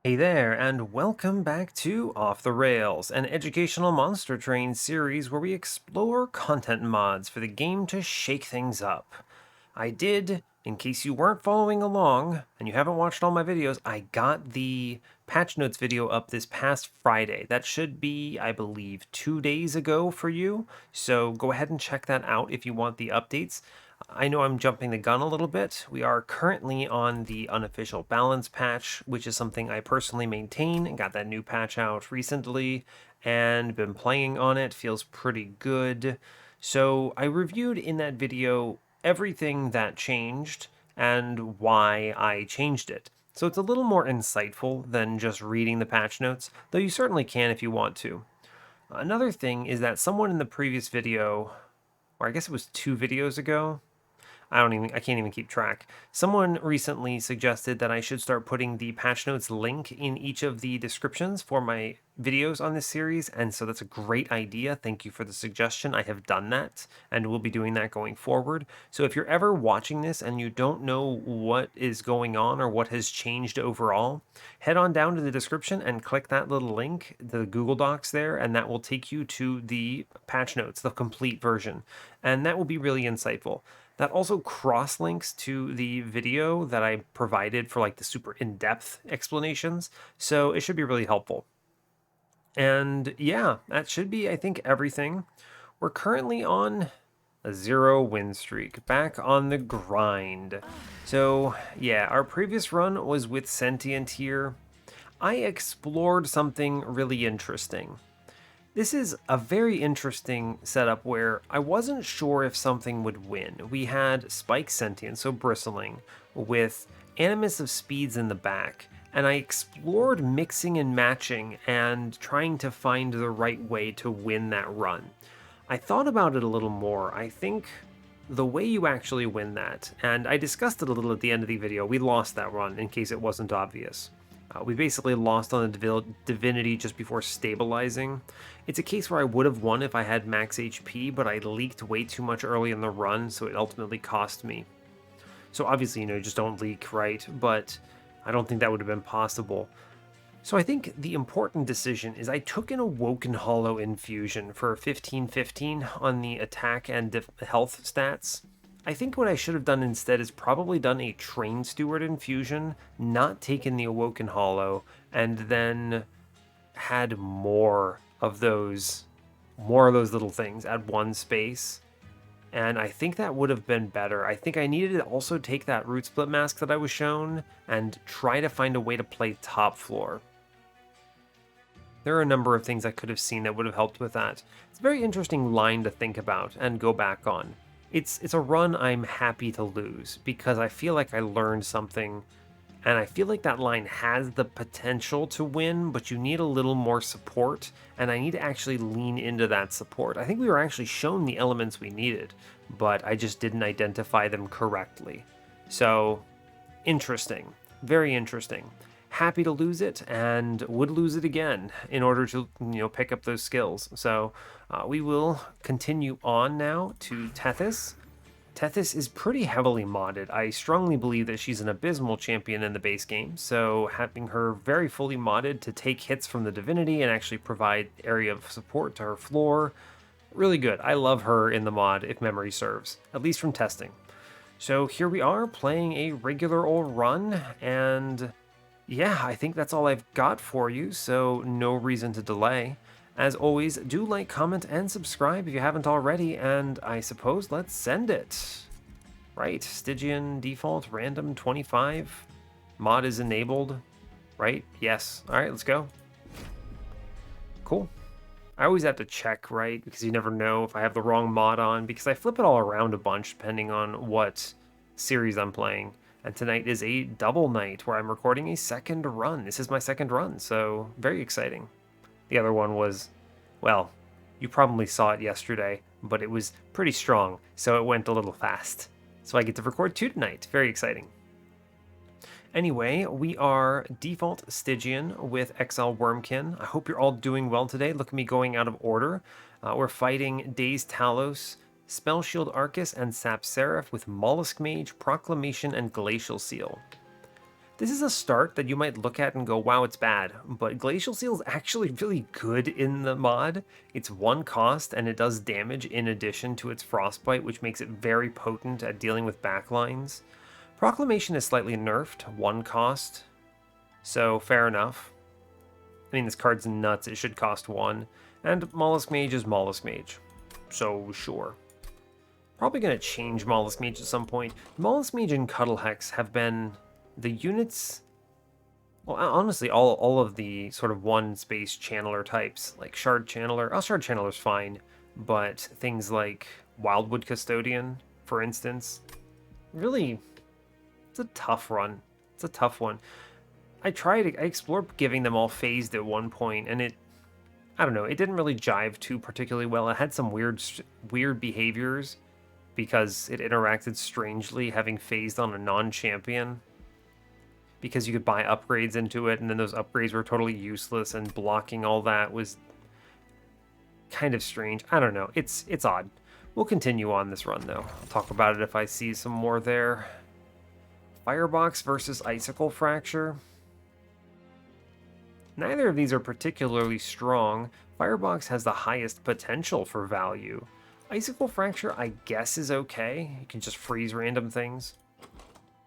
Hey there, and welcome back to Off the Rails, an educational monster train series where we explore content mods for the game to shake things up. In case you weren't following along and you haven't watched all my videos, I got the patch notes video up this past Friday. That should be, I believe, 2 days ago for you. So go ahead and check that out if you want the updates. I know I'm jumping the gun a little bit. We are currently on the Unofficial Balance Patch, which is something I personally maintain and got that new patch out recently and been playing on it. Feels pretty good. So I reviewed in that video everything that changed and why I changed it. So it's a little more insightful than just reading the patch notes, though you certainly can if you want to. Another thing is that someone in the previous video, or I guess it was 2 videos ago, I can't even keep track. Someone recently suggested that I should start putting the patch notes link in each of the descriptions for my videos on this series, and so that's a great idea. Thank you for the suggestion. I have done that, and we'll be doing that going forward. So if you're ever watching this and you don't know what is going on or what has changed overall, head on down to the description and click that little link, the Google Docs there, and that will take you to the patch notes, the complete version, and that will be really insightful. That also cross links to the video that I provided for like the super in-depth explanations, so it should be really helpful. And yeah, that should be, I think, everything. We're currently on a 0 win streak, back on the grind. So yeah, our previous run was with Sentient here. I explored something really interesting. This is a very interesting setup where I wasn't sure if something would win. We had Spike Sentient, so bristling, with Animus of Speeds in the back, and I explored mixing and matching and trying to find the right way to win that run. I thought about it a little more. I think the way you actually win that, and I discussed it a little at the end of the video, we lost that run in case it wasn't obvious. We basically lost on the Divinity just before stabilizing. It's a case where I would have won if I had max HP, but I leaked way too much early in the run, so it ultimately cost me. So obviously, you just don't leak, right? But I don't think that would have been possible. So I think the important decision is I took an Awoken Hollow infusion for 15-15 on the attack and health stats. I think what I should have done instead is probably done a Train Steward infusion, not taken the Awoken Hollow, and then had more of those little things at one space. And I think that would have been better. I think I needed to also take that Root Split Mask that I was shown and try to find a way to play top floor. There are a number of things I could have seen that would have helped with that. It's a very interesting line to think about and go back on. It's a run I'm happy to lose because I feel like I learned something, and I feel like that line has the potential to win, but you need a little more support, and I need to actually lean into that support. I think we were actually shown the elements we needed, but I just didn't identify them correctly. So, interesting. Very interesting. Happy to lose it and would lose it again in order to pick up those skills. So we will continue on now to Tethys. Tethys is pretty heavily modded. I strongly believe that she's an abysmal champion in the base game, so having her very fully modded to take hits from the Divinity and actually provide area of support to her floor, really good. I love her in the mod if memory serves, at least from testing. So here we are playing a regular old run, and yeah, I think that's all I've got for you, so no reason to delay. As always, do like, comment, and subscribe if you haven't already, and I suppose let's send it. Right, Stygian default, random 25. Mod is enabled, right? Yes. All right, let's go. Cool. I always have to check, right? Because you never know if I have the wrong mod on, because I flip it all around a bunch depending on what series I'm playing. And tonight is a double night where I'm recording a second run. This is my second run, so very exciting. The other one was, well, you probably saw it yesterday, but it was pretty strong, so it went a little fast. So I get to record 2 tonight. Very exciting. Anyway, we are default Stygian with Exile Wurmkin. I hope you're all doing well today. Look at me going out of order. We're fighting Dazed Talos, Spell Shield Arcus, and Sap Seraph with Mollusk Mage, Proclamation, and Glacial Seal. This is a start that you might look at and go, wow, it's bad, but Glacial Seal is actually really good in the mod. It's 1 cost, and it does damage in addition to its Frostbite, which makes it very potent at dealing with backlines. Proclamation is slightly nerfed, 1 cost, so fair enough. I mean, this card's nuts, it should cost 1, and Mollusk Mage is Mollusk Mage, so sure. Probably going to change Mollusk Mage at some point. Mollusk Mage and Cuddle Hex have been the units, well, honestly, all of the sort of one space channeler types, like Shard Channeler. Oh, Shard Channeler's fine, but things like Wildwood Custodian, for instance, really, it's a tough run. It's a tough one. I explored giving them all phased at one point, and I don't know, it didn't really jive too particularly well. It had some weird behaviors because it interacted strangely, having phased on a non-champion, because you could buy upgrades into it, and then those upgrades were totally useless, and blocking all that was kind of strange. I don't know. It's odd. We'll continue on this run, though. I'll talk about it if I see some more there. Firebox versus Icicle Fracture. Neither of these are particularly strong. Firebox has the highest potential for value. Icicle Fracture, I guess, is okay. You can just freeze random things.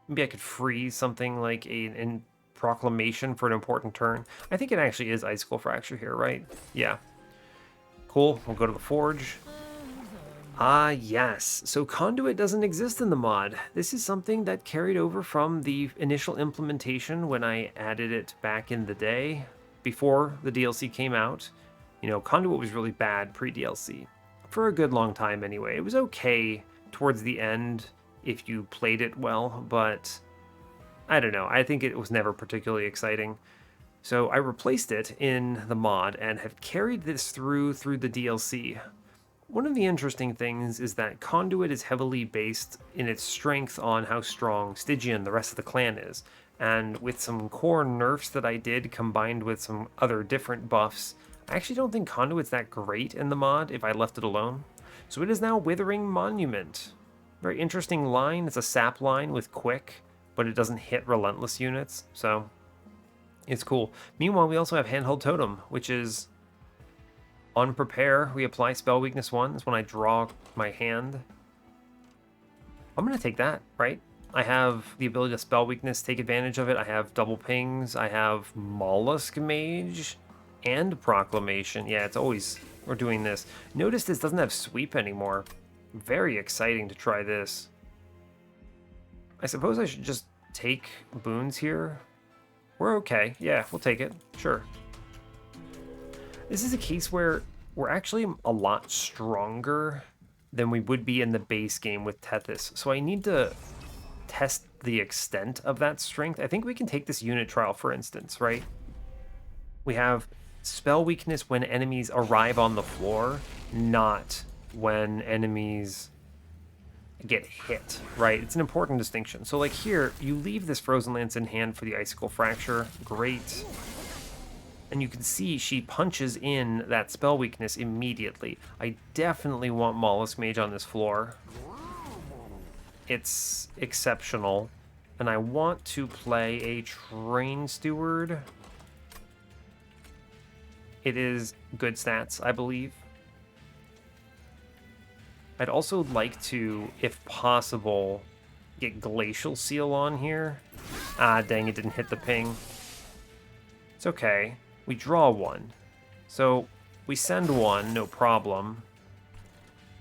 Maybe I could freeze something like a Proclamation for an important turn. I think it actually is Icicle Fracture here, right? Yeah. Cool. We'll go to the Forge. Ah, yes. So Conduit doesn't exist in the mod. This is something that carried over from the initial implementation when I added it back in the day, before the DLC came out. You know, Conduit was really bad pre-DLC. For a good long time anyway. It was okay towards the end if you played it well, but I don't know. I think it was never particularly exciting. So I replaced it in the mod and have carried this through the DLC. One of the interesting things is that Conduit is heavily based in its strength on how strong Stygian, the rest of the clan, is. And with some core nerfs that I did combined with some other different buffs, I actually don't think Conduit's that great in the mod if I left it alone. So it is now Withering Monument. Very interesting line. It's a sap line with quick, but it doesn't hit relentless units, so it's cool. Meanwhile, we also have Handheld Totem, which is on Prepare. We apply Spell Weakness 1. That's when I draw my hand. I'm going to take that, right? I have the ability to Spell Weakness, take advantage of it. I have double pings. I have Mollusk Mage and Proclamation. Yeah, it's always, we're doing this. Notice this doesn't have Sweep anymore. Very exciting to try this. I suppose I should just take boons here. We're okay. Yeah, we'll take it. Sure. This is a case where we're actually a lot stronger than we would be in the base game with Tethys. So I need to test the extent of that strength. I think we can take this unit trial, for instance, right? We have spell weakness when enemies arrive on the floor, not when enemies get hit, right? It's an important distinction. So like here, you leave this Frozen Lance in hand for the Icicle Fracture. Great. And you can see she punches in that spell weakness immediately. I definitely want Mollusk Mage on this floor. It's exceptional. And I want to play a Train Steward. It is good stats, I believe. I'd also like to, if possible, get Glacial Seal on here. Ah, dang, it didn't hit the ping. It's okay. We draw one. So we send one, no problem.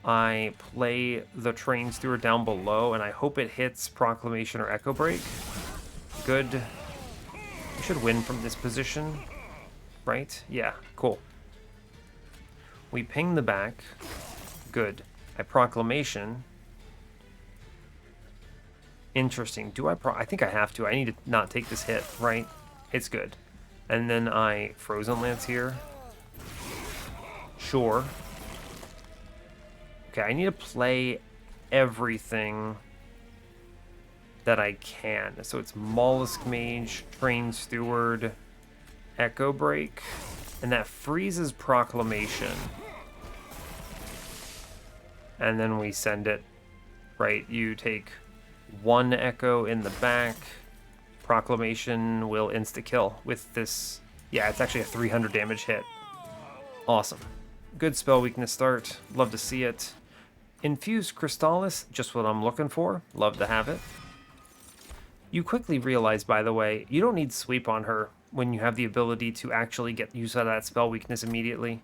I play the Train Steward down below, and I hope it hits Proclamation or Echo Break. Good. We should win from this position, right? Yeah, cool. We ping the back. Good. I Proclamation. Interesting. Do I think I have to. I need to not take this hit, right? It's good. And then I Frozen Lance here. Sure. Okay, I need to play everything that I can. So it's Mollusk Mage, Train Steward, Echo Break, and that freezes Proclamation. And then we send it, right? You take one Echo in the back, Proclamation will insta-kill with this. Yeah, it's actually a 300 damage hit. Awesome. Good spell weakness start. Love to see it. Infused Crystallis, just what I'm looking for. Love to have it. You quickly realize, by the way, you don't need sweep on her when you have the ability to actually get use out of that spell weakness immediately.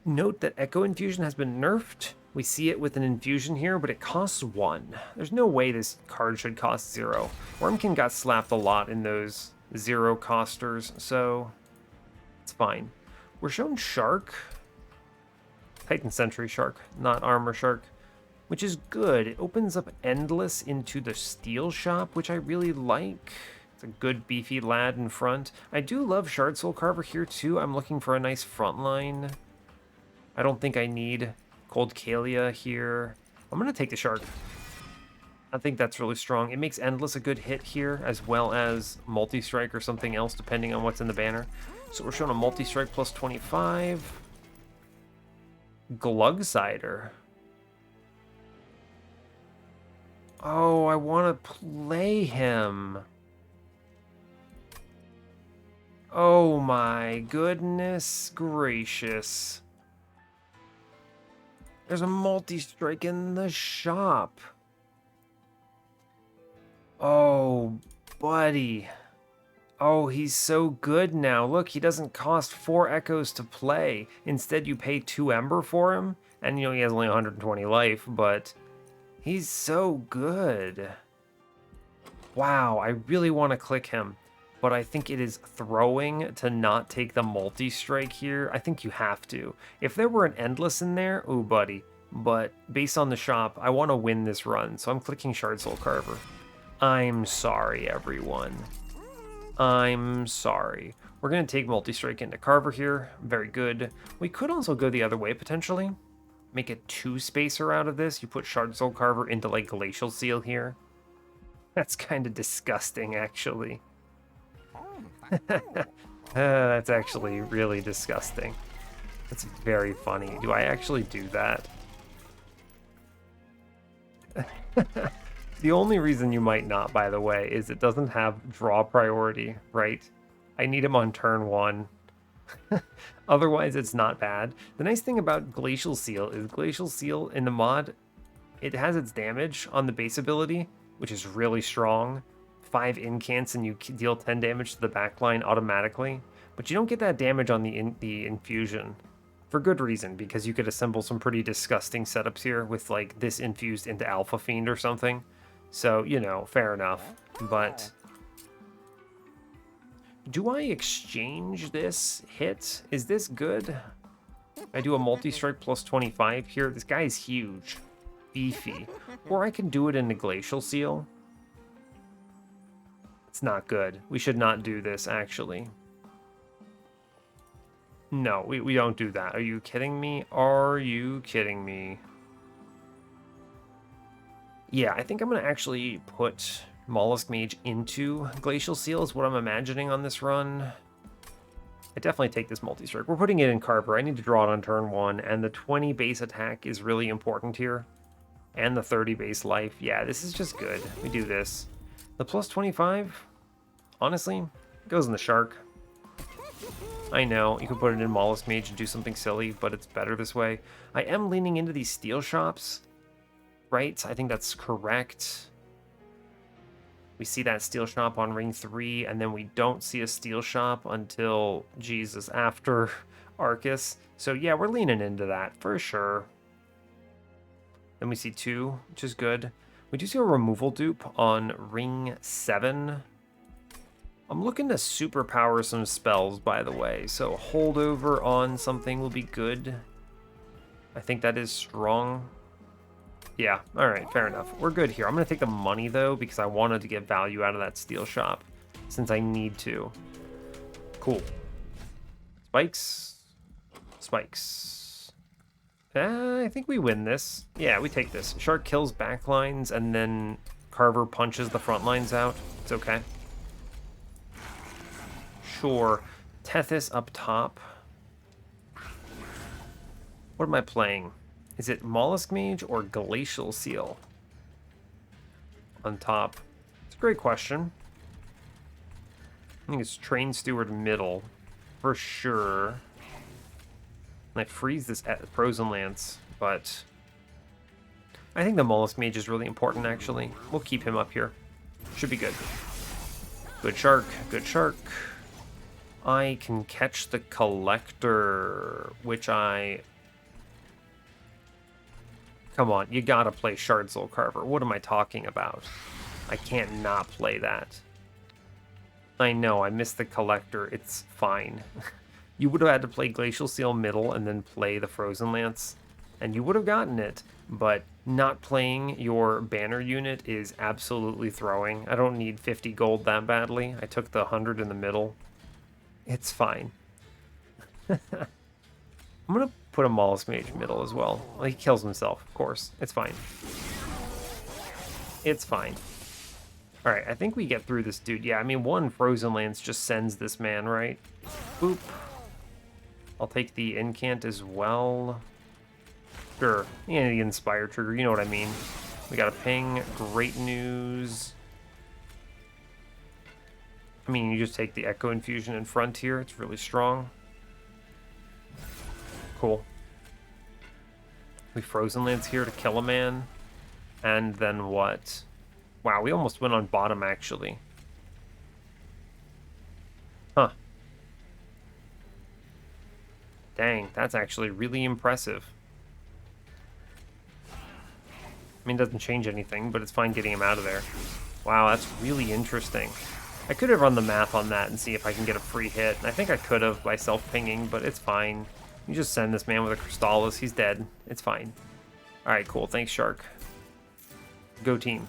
Note that Echo Infusion has been nerfed. We see it with an infusion here, but it costs 1. There's no way this card should cost 0. Wurmkin got slapped a lot in those 0 costers, so it's fine. We're shown Shark. Titan Sentry Shark, not Armor Shark, which is good. It opens up Endless into the Steel Shop, which I really like. It's a good beefy lad in front. I do love Shard Soul Carver here too. I'm looking for a nice front line. I don't think I need Cold Kalia here. I'm going to take the Shark. I think that's really strong. It makes Endless a good hit here, as well as Multi-Strike or something else, depending on what's in the banner. So we're showing a Multi-Strike plus 25. Glugsider. Oh, I want to play him. Oh my goodness gracious. There's a multi-strike in the shop. Oh, buddy. Oh, he's so good now. Look, he doesn't cost 4 echoes to play. Instead, you pay 2 ember for him. And, you know, he has only 120 life, but he's so good. Wow, I really want to click him. But I think it is throwing to not take the multi-strike here. I think you have to. If there were an Endless in there, ooh, buddy. But based on the shop, I want to win this run, so I'm clicking Shard Soul Carver. I'm sorry, everyone. I'm sorry. We're going to take multi-strike into Carver here. Very good. We could also go the other way, potentially. Make a 2-spacer out of this. You put Shard Soul Carver into, like, Glacial Seal here. That's kind of disgusting, actually. That's actually really disgusting. That's very funny. Do I actually do that? The only reason you might not, by the way, is it doesn't have draw priority, right? I need him on turn 1. Otherwise, it's not bad. The nice thing about Glacial Seal is Glacial Seal in the mod, it has its damage on the base ability, which is really strong. 5 incants and you deal 10 damage to the backline automatically. But you don't get that damage on the infusion. For good reason, because you could assemble some pretty disgusting setups here with like this infused into Alpha Fiend or something. So, you know, fair enough. But do I exchange this hit? Is this good? I do a multi-strike plus 25 here. This guy is huge. Beefy. Or I can do it in the Glacial Seal. It's not good. We should not do this, actually. No, we don't do that. Are you kidding me? Are you kidding me? Yeah, I think I'm going to actually put Mollusk Mage into Glacial Seal is what I'm imagining on this run. I definitely take this multi-strike. We're putting it in Carver. I need to draw it on turn 1, and the 20 base attack is really important here. And the 30 base life. Yeah, this is just good. We do this. The plus 25, honestly, goes in the Shark. I know, you could put it in Mollusk Mage and do something silly, but it's better this way. I am leaning into these steel shops, right? I think that's correct. We see that steel shop on ring 3, and then we don't see a steel shop until, Jesus, after Arcus. So yeah, we're leaning into that, for sure. Then we see 2, which is good. We do see a removal dupe on ring 7. I'm looking to superpower some spells, by the way, so holdover on something will be good. I think that is strong. Yeah, alright, fair enough. We're good here. I'm going to take the money, though, because I wanted to get value out of that steel shop, since I need to. Cool. Spikes. Spikes. I think we win this. Yeah, we take this. Shark kills backlines, and then Carver punches the front lines out. It's okay. Sure. Tethys up top. What am I playing? Is it Mollusk Mage or Glacial Seal? On top. It's a great question. think it's Train Steward middle, for sure. And I freeze this Frozen Lance, but I think the Mollusk Mage is really important, actually. We'll keep him up here. Should be good. Good shark, good shark. I can catch the Collector, which I... Come on, you gotta play Shard Soul Carver. What am I talking about? I can't not play that. I know, I missed the Collector. It's fine. You would have had to play Glacial Seal middle and then play the Frozen Lance, and you would have gotten it, but not playing your banner unit is absolutely throwing. I don't need 50 gold that badly. I took the 100 in the middle. It's fine. I'm going to put a Mollusk Mage middle as well. Well, he kills himself, of course. It's fine. It's fine. Alright, I think we get through this dude. Yeah, I mean, one Frozen Lance just sends this man, right? Boop. I'll take the Incant as well. Sure. Yeah, the Inspire trigger, you know what I mean. We got a ping. Great news. I mean, you just take the Echo Infusion in front here. It's really strong. Cool. We Frozen Lance here to kill a man. And then what? Wow, we almost went on bottom, actually. Huh. Dang, that's actually really impressive. I mean, it doesn't change anything, but it's fine getting him out of there. Wow, that's really interesting. I could have run the math on that and see if I can get a free hit. I think I could have by self-pinging, but it's fine. You just send this man with a Crystallis. He's dead. It's fine. Alright, cool. Thanks, Shark. Go team.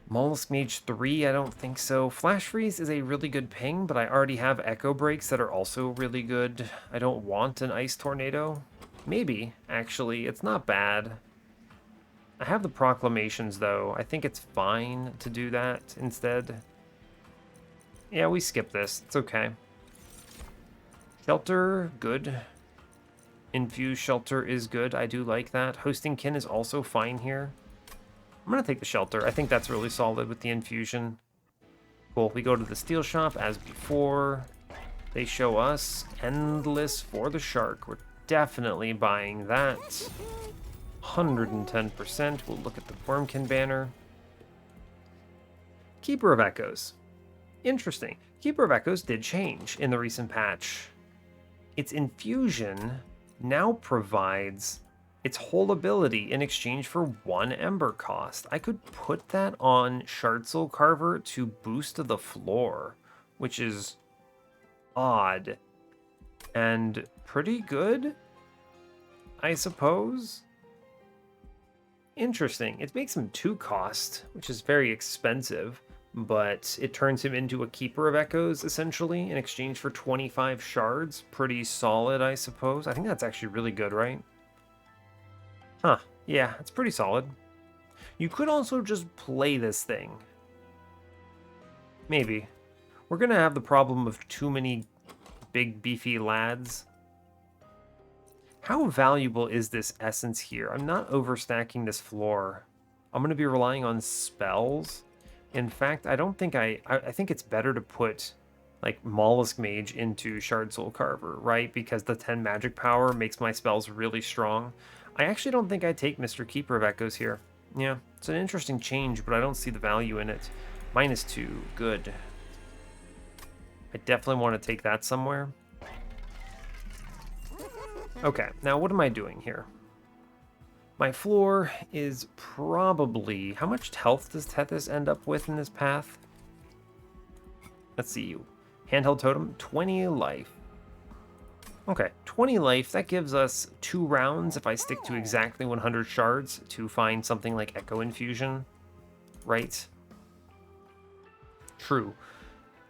Mollusk Mage 3, I don't think so. Flash Freeze is a really good ping, but I already have Echo Breaks that are also really good. I don't want an Ice Tornado. Maybe, actually. It's not bad. I have the Proclamations, though. I think it's fine to do that instead. Yeah, we skip this. It's okay. Shelter, good. Infused Shelter is good. I do like that. Hosting Kin is also fine here. I'm going to take the Shelter. I think that's really solid with the Infusion. Cool. We go to the Steel Shop as before. They show us Endless for the Shark. We're definitely buying that. 110%. We'll look at the Wurmkin banner. Keeper of Echoes. Interesting. Keeper of Echoes did change in the recent patch. Its infusion now provides its whole ability in exchange for 1 Ember cost. I could put that on Shard Soul Carver to boost the floor, which is odd and pretty good, I suppose. Interesting. It makes him 2 cost, which is very expensive, but it turns him into a Keeper of Echoes, essentially, in exchange for 25 shards. Pretty solid, I suppose. I think that's actually really good, right? Huh. Yeah, it's pretty solid. You could also just play this thing. Maybe. We're gonna have the problem of too many big, beefy lads. How valuable is this essence here? I'm not overstacking this floor. I'm going to be relying on spells. In fact, I don't think I think it's better to put like Mollusk Mage into Shard Soul Carver, right? Because the 10 magic power makes my spells really strong. I actually don't think I take Mr. Keeper of Echoes here. Yeah, it's an interesting change, but I don't see the value in it. -2, good. I definitely want to take that somewhere. Okay, now what am I doing here? My floor is probably... How much health does Tethys end up with in this path? Let's see. Handheld Totem, 20 life. Okay, 20 life. That gives us 2 rounds if I stick to exactly 100 shards to find something like Echo Infusion. Right? True.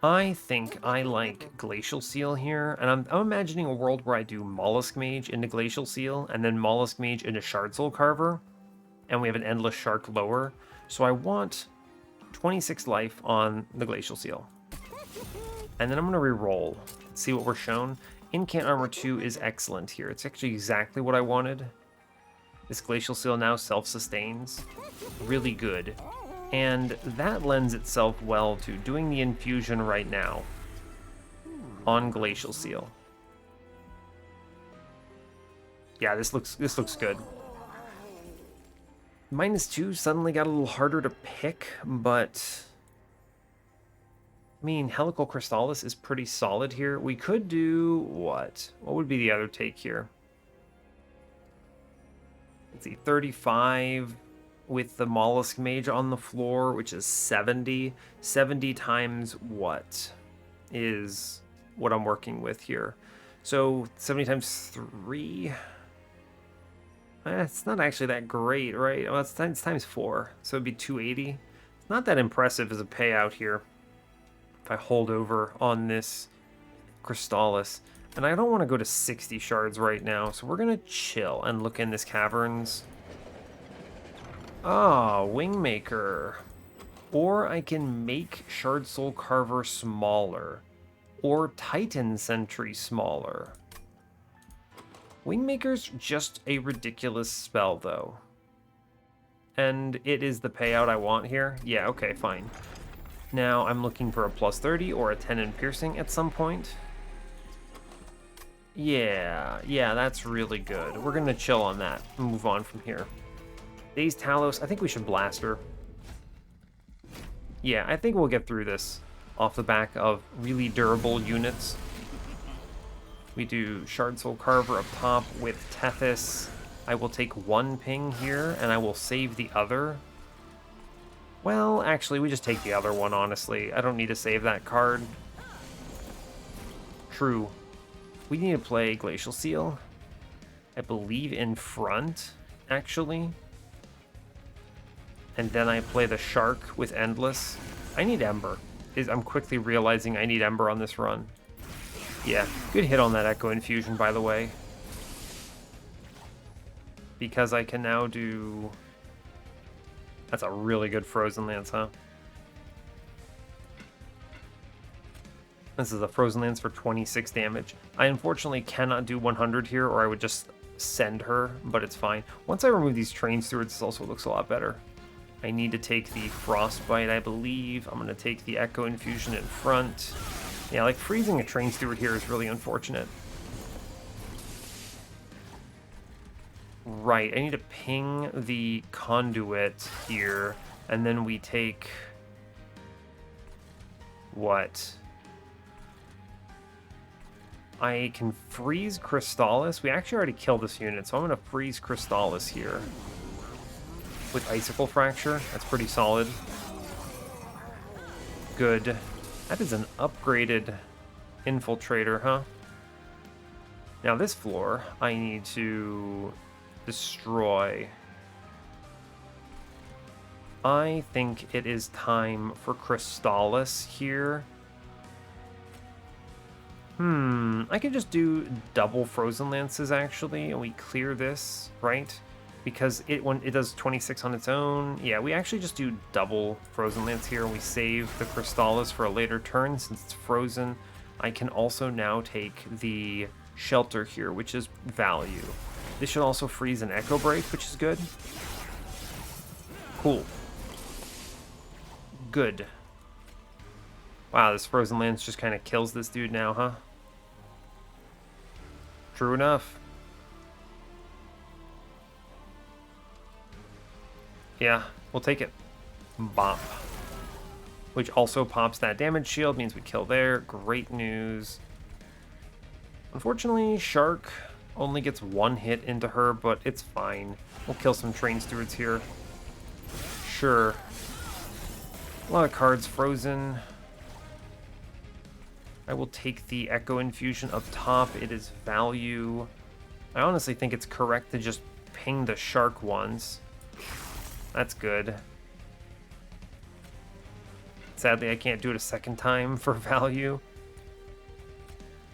I think I like Glacial Seal here, and I'm imagining a world where I do Mollusk Mage into Glacial Seal, and then Mollusk Mage into Shard Soul Carver, and we have an Endless Shark lower. So I want 26 life on the Glacial Seal. And then I'm going to re-roll, see what we're shown. Incant Armor 2 is excellent here. It's actually exactly what I wanted. This Glacial Seal now self-sustains. Really good. And that lends itself well to doing the infusion right now on Glacial Seal. Yeah, this looks good. -2 suddenly got a little harder to pick, but I mean, Helical Crystallis is pretty solid here. We could do what? What would be the other take here? Let's see, 35 with the Mollusk Mage on the floor, which is 70. 70 times what is what I'm working with here? So 70 times 3. It's not actually that great, right? Well, it's times 4, so it'd be 280. It's not that impressive as a payout here if I hold over on this Crystallis. And I don't want to go to 60 shards right now, so we're going to chill and look in this caverns. Ah, Wingmaker. Or I can make Shard Soul Carver smaller. Or Titan Sentry smaller. Wingmaker's just a ridiculous spell, though. And it is the payout I want here. Yeah, okay, fine. Now I'm looking for a +30 or a 10 in piercing at some point. Yeah, that's really good. We're going to chill on that and move on from here. Dazed Talos, I think we should blast her. Yeah, I think we'll get through this off the back of really durable units. We do Shard Soul Carver up top with Tethys. I will take 1 ping here, and I will save the other. Well, actually, we just take the other one, honestly. I don't need to save that card. True. We need to play Glacial Seal. I believe in front, actually. And then I play the Shark with Endless. I need Ember. I'm quickly realizing I need Ember on this run. Yeah, good hit on that Echo Infusion, by the way. Because I can now do... That's a really good Frozen Lance, huh? This is a Frozen Lance for 26 damage. I unfortunately cannot do 100 here, or I would just send her, but it's fine. Once I remove these Train Stewards, this also looks a lot better. I need to take the Frostbite, I believe. I'm going to take the Echo Infusion in front. Yeah, like freezing a Train Steward here is really unfortunate. Right, I need to ping the Conduit here, and then we take... What? I can freeze Crystallis. We actually already killed this unit, so I'm going to freeze Crystallis here. With Icicle Fracture, that's pretty solid. Good. That is an upgraded Infiltrator, huh? Now this floor, I need to destroy. I think it is time for Crystallis here. I could just do double Frozen Lances, actually, and we clear this, right? Because when it does 26 on its own. Yeah, we actually just do double Frozen Lance here, and we save the Crystallis for a later turn since it's frozen. I can also now take the Shelter here, which is value. This should also freeze an Echo Break, which is good. Cool. Good. Wow, this Frozen Lance just kind of kills this dude now, huh? True enough. Yeah, we'll take it. Bop. Which also pops that damage shield, means we kill there. Great news. Unfortunately, Shark only gets 1 hit into her, but it's fine. We'll kill some Train Stewards here. Sure. A lot of cards frozen. I will take the Echo Infusion up top. It is value. I honestly think it's correct to just ping the Shark once. That's good. Sadly, I can't do it a second time for value.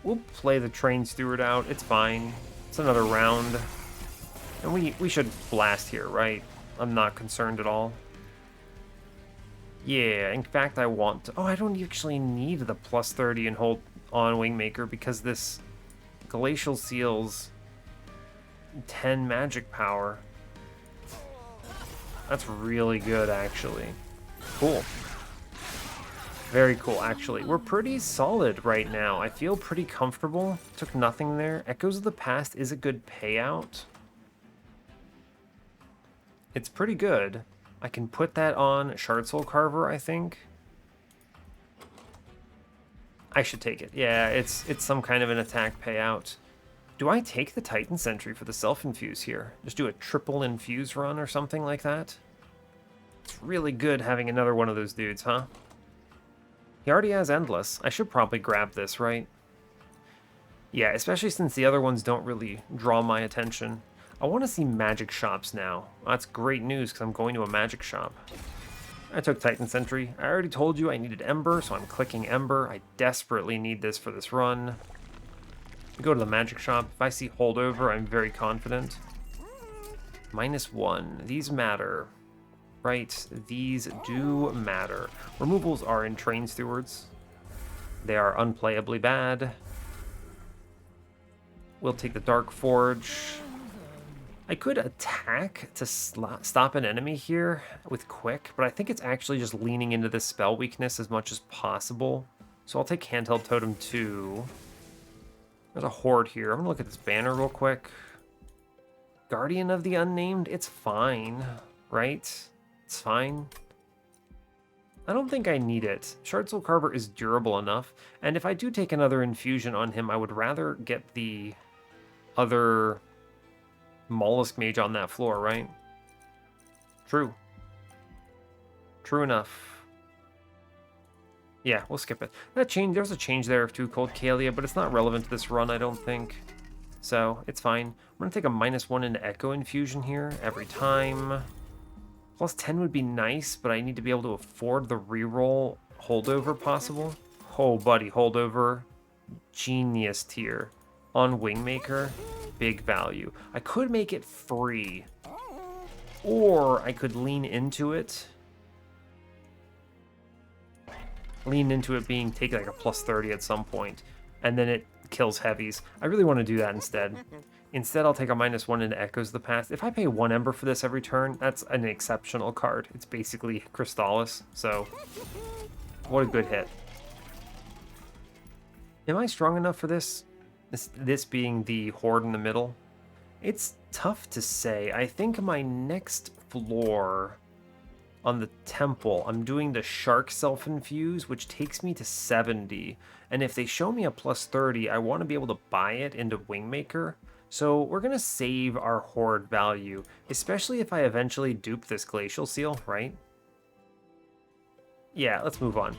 We'll play the Train Steward out. It's fine. It's another round. And we should blast here, right? I'm not concerned at all. Yeah, in fact, I want to... Oh, I don't actually need the +30 and hold on Wingmaker because this Glacial Seal's 10 magic power. That's really good, actually. Cool. Very cool, actually. We're pretty solid right now. I feel pretty comfortable. Took nothing there. Echoes of the Past is a good payout. It's pretty good. I can put that on Shard Soul Carver, I think. I should take it. Yeah, it's some kind of an attack payout. Do I take the Titan Sentry for the self-infuse here? Just do a triple infuse run or something like that? It's really good having another one of those dudes, huh? He already has Endless. I should probably grab this, right? Yeah, especially since the other ones don't really draw my attention. I want to see magic shops now. That's great news because I'm going to a magic shop. I took Titan Sentry. I already told you I needed Ember, so I'm clicking Ember. I desperately need this for this run. We go to the magic shop. If I see holdover, I'm very confident. -1. These matter. Right, these do matter. Removals are in Train Stewards. They are unplayably bad. We'll take the Dark Forge. I could attack to stop an enemy here with Quick, but I think it's actually just leaning into the spell weakness as much as possible. So I'll take Handheld Totem 2. There's a Horde here. I'm going to look at this banner real quick. Guardian of the Unnamed, it's fine, right? It's fine. I don't think I need it. Shard Soul Carver is durable enough, and if I do take another infusion on him, I would rather get the other Mollusk Mage on that floor, right? True. True enough. Yeah, we'll skip it. That change, there's a change there too called Kalia, but it's not relevant to this run, I don't think. So, it's fine. I'm going to take a -1 into Echo Infusion here every time. +10 would be nice, but I need to be able to afford the reroll holdover possible. Oh, buddy, holdover. Genius tier. On Wingmaker, big value. I could make it free, or I could lean into it. Lean into it being take like a +30 at some point, and then it kills heavies. I really want to do that instead. Instead, I'll take a -1 into Echoes of the Past. If I pay 1 Ember for this every turn, that's an exceptional card. It's basically Crystallis, so what a good hit. Am I strong enough for this? This being the Horde in the middle? It's tough to say. I think my next floor on the Temple, I'm doing the Shark Self-Infuse, which takes me to 70. And if they show me a +30, I want to be able to buy it into Wingmaker. So we're going to save our Horde value, especially if I eventually dupe this Glacial Seal, right? Yeah, let's move on.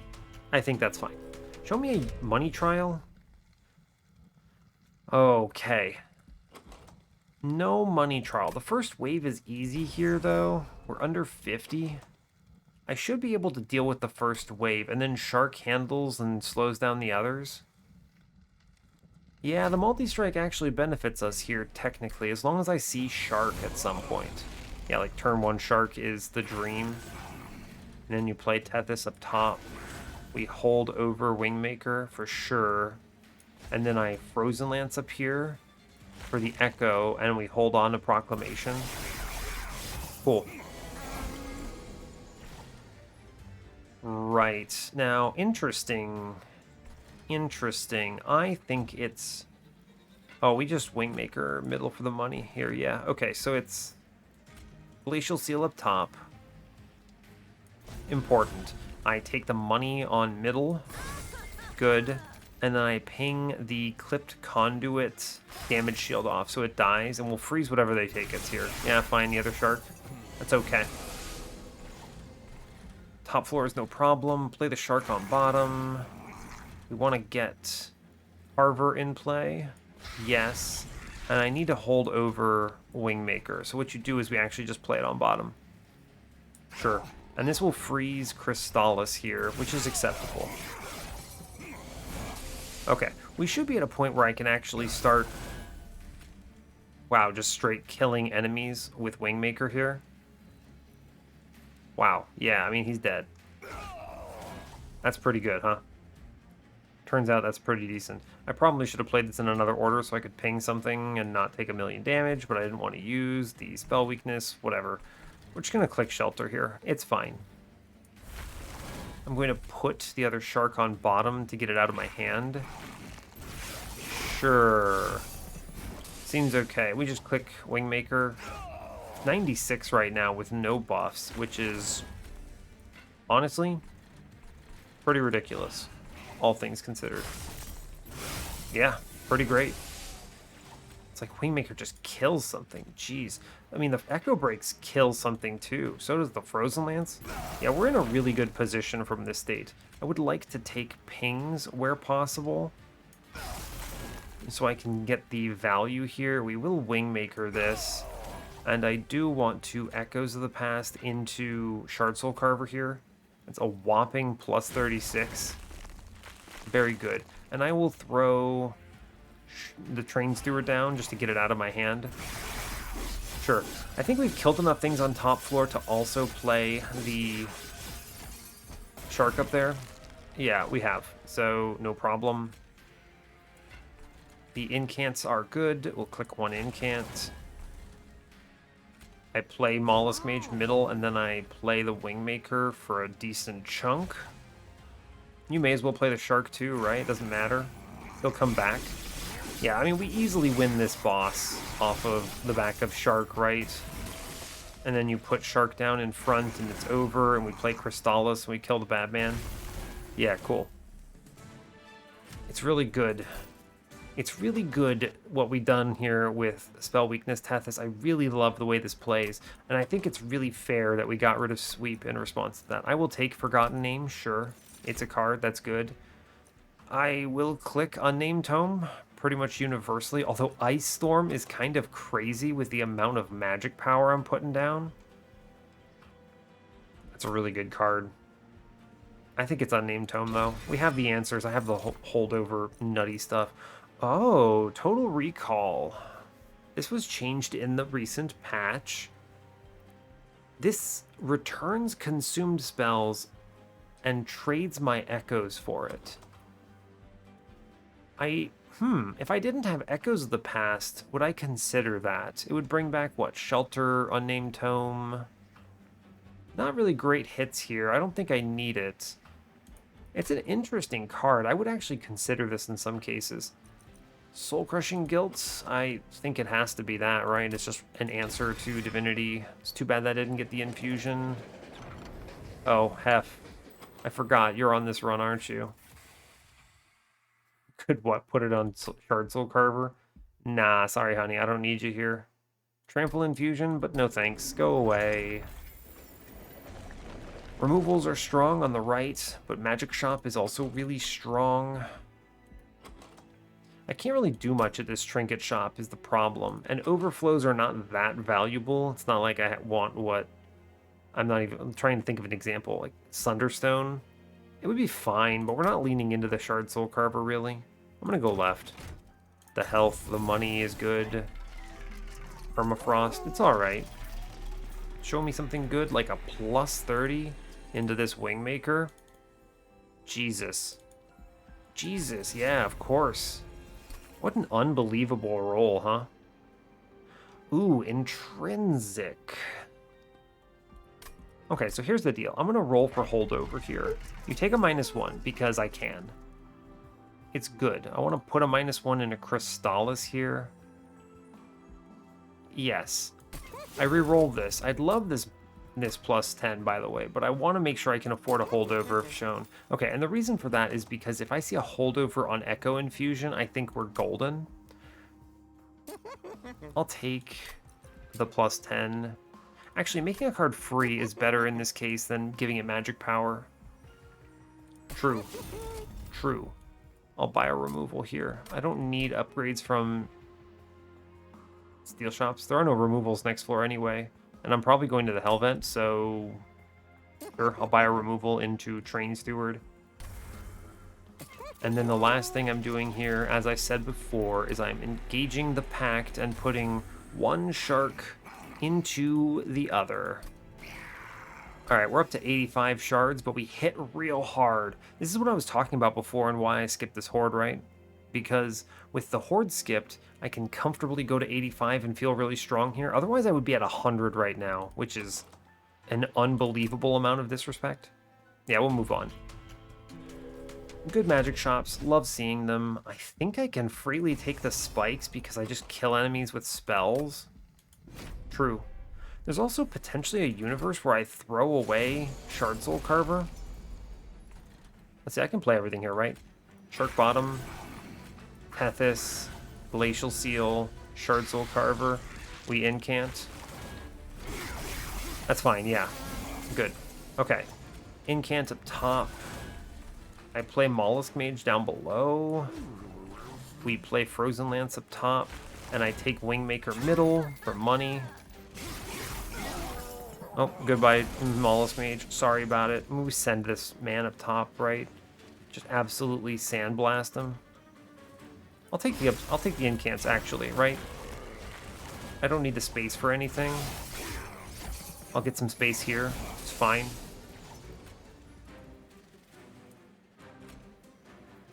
I think that's fine. Show me a money trial. Okay. No money trial. The first wave is easy here, though. We're under 50. I should be able to deal with the first wave, and then Shark handles and slows down the others. Yeah, the multi-strike actually benefits us here, technically, as long as I see Shark at some point. Yeah, like turn 1 Shark is the dream. And then you play Tethys up top. We hold over Wingmaker for sure. And then I Frozen Lance up here for the Echo, and we hold on to Proclamation. Cool. Right. Now, interesting. Interesting. I think it's... Oh, we just Wingmaker middle for the money here, yeah. Okay, so it's Glacial Seal up top. Important. I take the money on middle. Good. And then I ping the Clipped Conduit damage shield off so it dies, and we'll freeze whatever they take us here. Yeah, fine, the other Shark. That's okay. Top floor is no problem. Play the Shark on bottom. We want to get Carver in play. Yes. And I need to hold over Wingmaker. So what you do is we actually just play it on bottom. Sure. And this will freeze Crystallis here, which is acceptable. Okay. We should be at a point where I can actually start... Wow, just straight killing enemies with Wingmaker here. Wow. Yeah, I mean, he's dead. That's pretty good, huh? Turns out that's pretty decent. I probably should have played this in another order so I could ping something and not take 1,000,000 damage, but I didn't want to use the spell weakness, whatever. We're just going to click Shelter here. It's fine. I'm going to put the other shark on bottom to get it out of my hand. Sure. Seems okay. We just click Wingmaker. 96 right now with no buffs, which is honestly pretty ridiculous, all things considered. Yeah, pretty great. It's like Wingmaker just kills something. Jeez. I mean, the Echo Breaks kill something too. So does the Frozen Lance. Yeah, we're in a really good position from this state. I would like to take pings where possible, so I can get the value here. We will Wingmaker this. And I do want to Echoes of the Past into Shard Soul Carver here. It's a whopping plus 36. Very good. And I will throw the Train Steward down just to get it out of my hand. Sure. I think we've killed enough things on top floor to also play the Shark up there. Yeah, we have. So, no problem. The incants are good. We'll click one incant. I play Mollusk Mage middle, and then I play the Wingmaker for a decent chunk. You may as well play the Shark too, right? It doesn't matter. He'll come back. Yeah, I mean, we easily win this boss off of the back of Shark, right? And then you put Shark down in front, and it's over, and we play Crystallis, and we kill the bad man. Yeah, cool. It's really good. It's really good what we've done here with Spell Weakness Tethys. I really love the way this plays, and I think it's really fair that we got rid of Sweep in response to that. I will take Forgotten Name, sure. It's a card, that's good. I will click Unnamed Tome pretty much universally, although Ice Storm is kind of crazy with the amount of magic power I'm putting down. That's a really good card. I think it's Unnamed Tome, though. We have the answers. I have the holdover nutty stuff. Oh, Total Recall. This was changed in the recent patch. This returns consumed spells and trades my echoes for it. If I didn't have Echoes of the Past, would I consider that? It would bring back, what, Shelter, Unnamed Tome? Not really great hits here. I don't think I need it. It's an interesting card. I would actually consider this in some cases. Soul Crushing Guilt, I think it has to be that, right? It's just an answer to Divinity. It's too bad that didn't get the infusion. Oh, Hef. I forgot, you're on this run, aren't you? Could what, put it on Shard Soul Carver? Nah, sorry honey, I don't need you here. Trample Infusion, but no thanks, go away. Removals are strong on the right, but Magic Shop is also really strong. I can't really do much at this Trinket Shop is the problem, and overflows are not that valuable. It's not like I want what... I'm trying to think of an example, like Sunderstone. It would be fine, but we're not leaning into the Shard Soul Carver, really. I'm gonna go left. The health, the money is good. Permafrost, it's alright. Show me something good, like a plus 30 into this Wingmaker. Jesus. Jesus, yeah, of course. What an unbelievable roll, huh? Ooh, Intrinsic. Okay, so here's the deal. I'm going to roll for holdover here. You take a -1 because I can. It's good. I want to put a -1 in a Crystallis here. Yes. I re-roll this. I'd love this plus 10, by the way, but I want to make sure I can afford a holdover if shown. Okay, and the reason for that is because if I see a holdover on Echo Infusion, I think we're golden. I'll take the plus 10. Actually, making a card free is better in this case than giving it magic power. True. True. I'll buy a removal here. I don't need upgrades from Steel Shops. There are no removals next floor anyway. And I'm probably going to the Hellvent, so... Sure, I'll buy a removal into Train Steward. And then the last thing I'm doing here, as I said before, is I'm engaging the Pact and putting one shark into the other. Alright, we're up to 85 shards, but we hit real hard. This is what I was talking about before and why I skipped this horde, right? Because with the horde skipped, I can comfortably go to 85 and feel really strong here. Otherwise, I would be at 100 right now, which is an unbelievable amount of disrespect. Yeah, we'll move on. Good magic shops, love seeing them. I think I can freely take the spikes because I just kill enemies with spells. True. There's also potentially a universe where I throw away Shard Soul Carver. Let's see, I can play everything here, right? Shark Bottom, Tethys, Glacial Seal, Shard Soul Carver. We incant. That's fine, yeah. Good. Okay. Incant up top. I play Mollusk Mage down below. We play Frozen Lance up top. And I take Wingmaker middle for money. Oh, goodbye, Mollusk Mage. Sorry about it. We send this man up top, right? Just absolutely sandblast him. I'll take the incants actually, right? I don't need the space for anything. I'll get some space here. It's fine.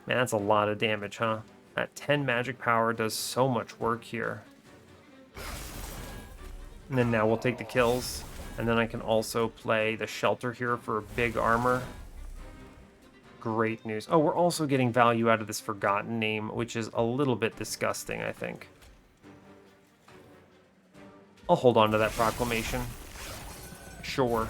Man, that's a lot of damage, huh? That 10 magic power does so much work here. And then now we'll take the kills. And then I can also play the shelter here for big armor. Great news. Oh, we're also getting value out of this Forgotten Name, which is a little bit disgusting, I think. I'll hold on to that proclamation. Sure.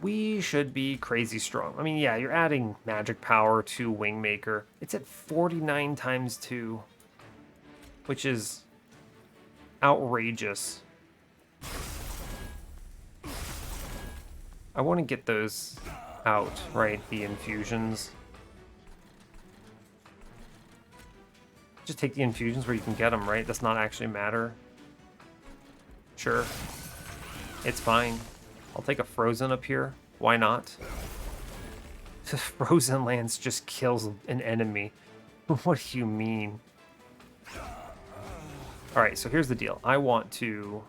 We should be crazy strong. I mean, yeah, you're adding magic power to Wingmaker. It's at 49 times 2, which is outrageous. I want to get those out, right? The infusions. Just take the infusions where you can get them, right? Does not actually matter. Sure. It's fine. I'll take a Frozen up here. Why not? Frozen Lance just kills an enemy. What do you mean? Alright, so here's the deal. I want to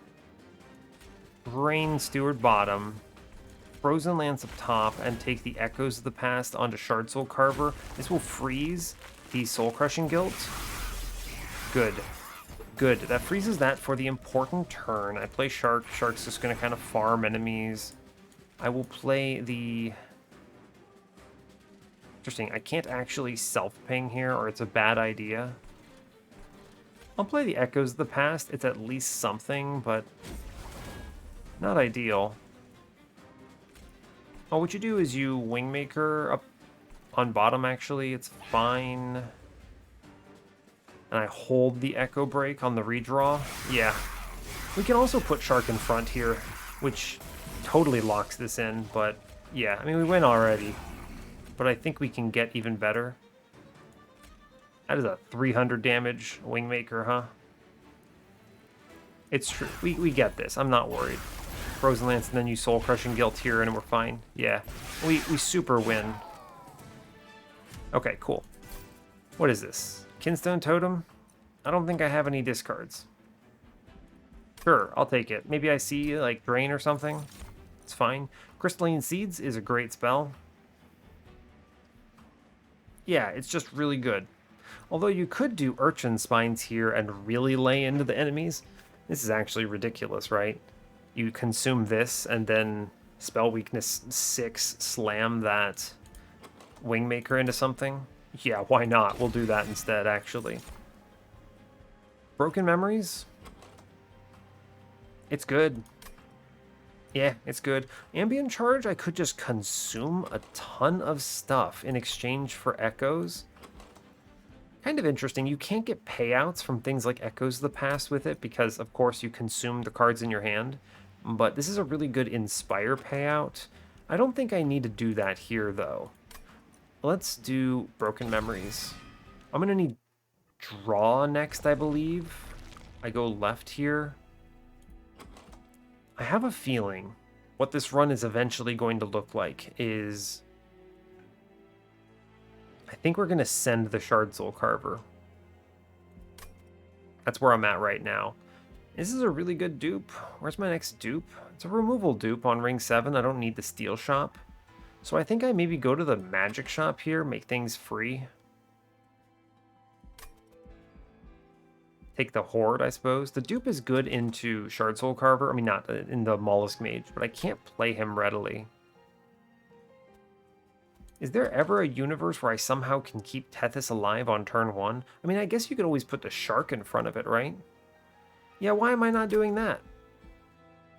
Brain Steward bottom, Frozen Lance up top, and take the Echoes of the Past onto Shard Soul Carver. This will freeze the Soul Crushing Guilt. Good. Good. That freezes that for the important turn. I play Shark. Shark's just going to kind of farm enemies. I will play the... Interesting. I can't actually self-ping here, or it's a bad idea. I'll play the Echoes of the Past. It's at least something, but not ideal. Oh, what you do is you Wingmaker up on bottom, actually. It's fine. And I hold the Echo Break on the redraw. Yeah. We can also put Shark in front here, which totally locks this in, but yeah, I mean, we win already. But I think we can get even better. That is a 300 damage Wingmaker, huh? It's true. We get this. I'm not worried. Frozen Lance, and then you Soul Crushing Guilt here, and we're fine. Yeah. We super win. Okay, cool. What is this? Kinstone Totem? I don't think I have any discards. Sure, I'll take it. Maybe I see, like, Drain or something. It's fine. Crystalline Seeds is a great spell. Yeah, it's just really good. Although you could do Urchin Spines here and really lay into the enemies. This is actually ridiculous, right? You consume this and then Spell Weakness 6 slam that Wingmaker into something. Yeah, why not? We'll do that instead, actually. Broken Memories? It's good. Yeah, it's good. Ambient Charge, I could just consume a ton of stuff in exchange for Echoes. Kind of interesting. You can't get payouts from things like Echoes of the Past with it because, of course, you consume the cards in your hand. But this is a really good Inspire payout. I don't think I need to do that here, though. Let's do Broken Memories. I'm going to need Draw next, I believe. I go left here. I have a feeling what this run is eventually going to look like is... I think we're going to send the Shard Soul Carver. That's where I'm at right now. This is a really good dupe. Where's my next dupe? It's a removal dupe on ring 7. I don't need the Steel Shop. So I think I maybe go to the Magic Shop here, make things free. take the Horde, I suppose. The dupe is good into Shard Soul Carver. I mean, not in the Mollusk Mage, but I can't play him readily. Is there ever a universe where I somehow can keep Tethys alive on turn 1? I mean, I guess you could always put the Shark in front of it, right? Yeah, why am I not doing that?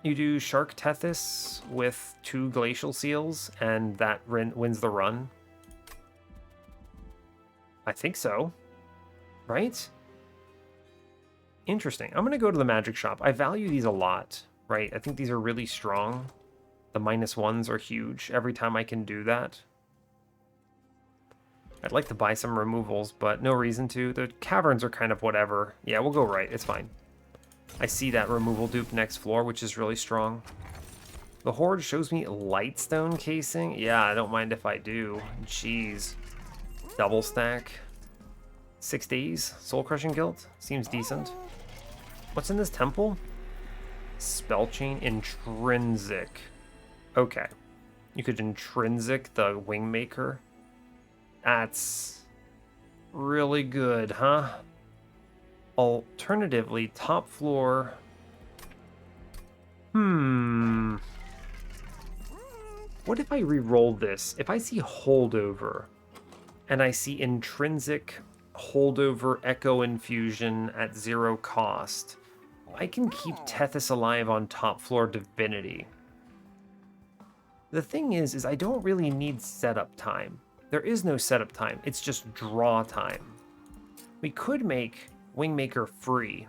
You do Shark Tethys with 2 Glacial Seals, and that wins the run. I think so. Right? Interesting. I'm going to go to the magic shop. I value these a lot, right? I think these are really strong. The -1s are huge every time I can do that. I'd like to buy some removals, but no reason to. The caverns are kind of whatever. Yeah, we'll go right. It's fine. I see that removal dupe next floor, which is really strong. The Horde shows me Lightstone casing. Yeah, I don't mind if I do. Jeez. Double stack. 6 days. Soul Crushing Guild. Seems decent. What's in this temple? Spell Chain Intrinsic. Okay. You could Intrinsic the Wingmaker. That's really good, huh? Alternatively, top floor. What if I re-roll this? If I see Holdover, and I see Intrinsic Holdover Echo Infusion at 0 cost, I can keep Tethys alive on top floor Divinity. The thing is I don't really need setup time. There is no setup time, it's just draw time. We could make Wingmaker free.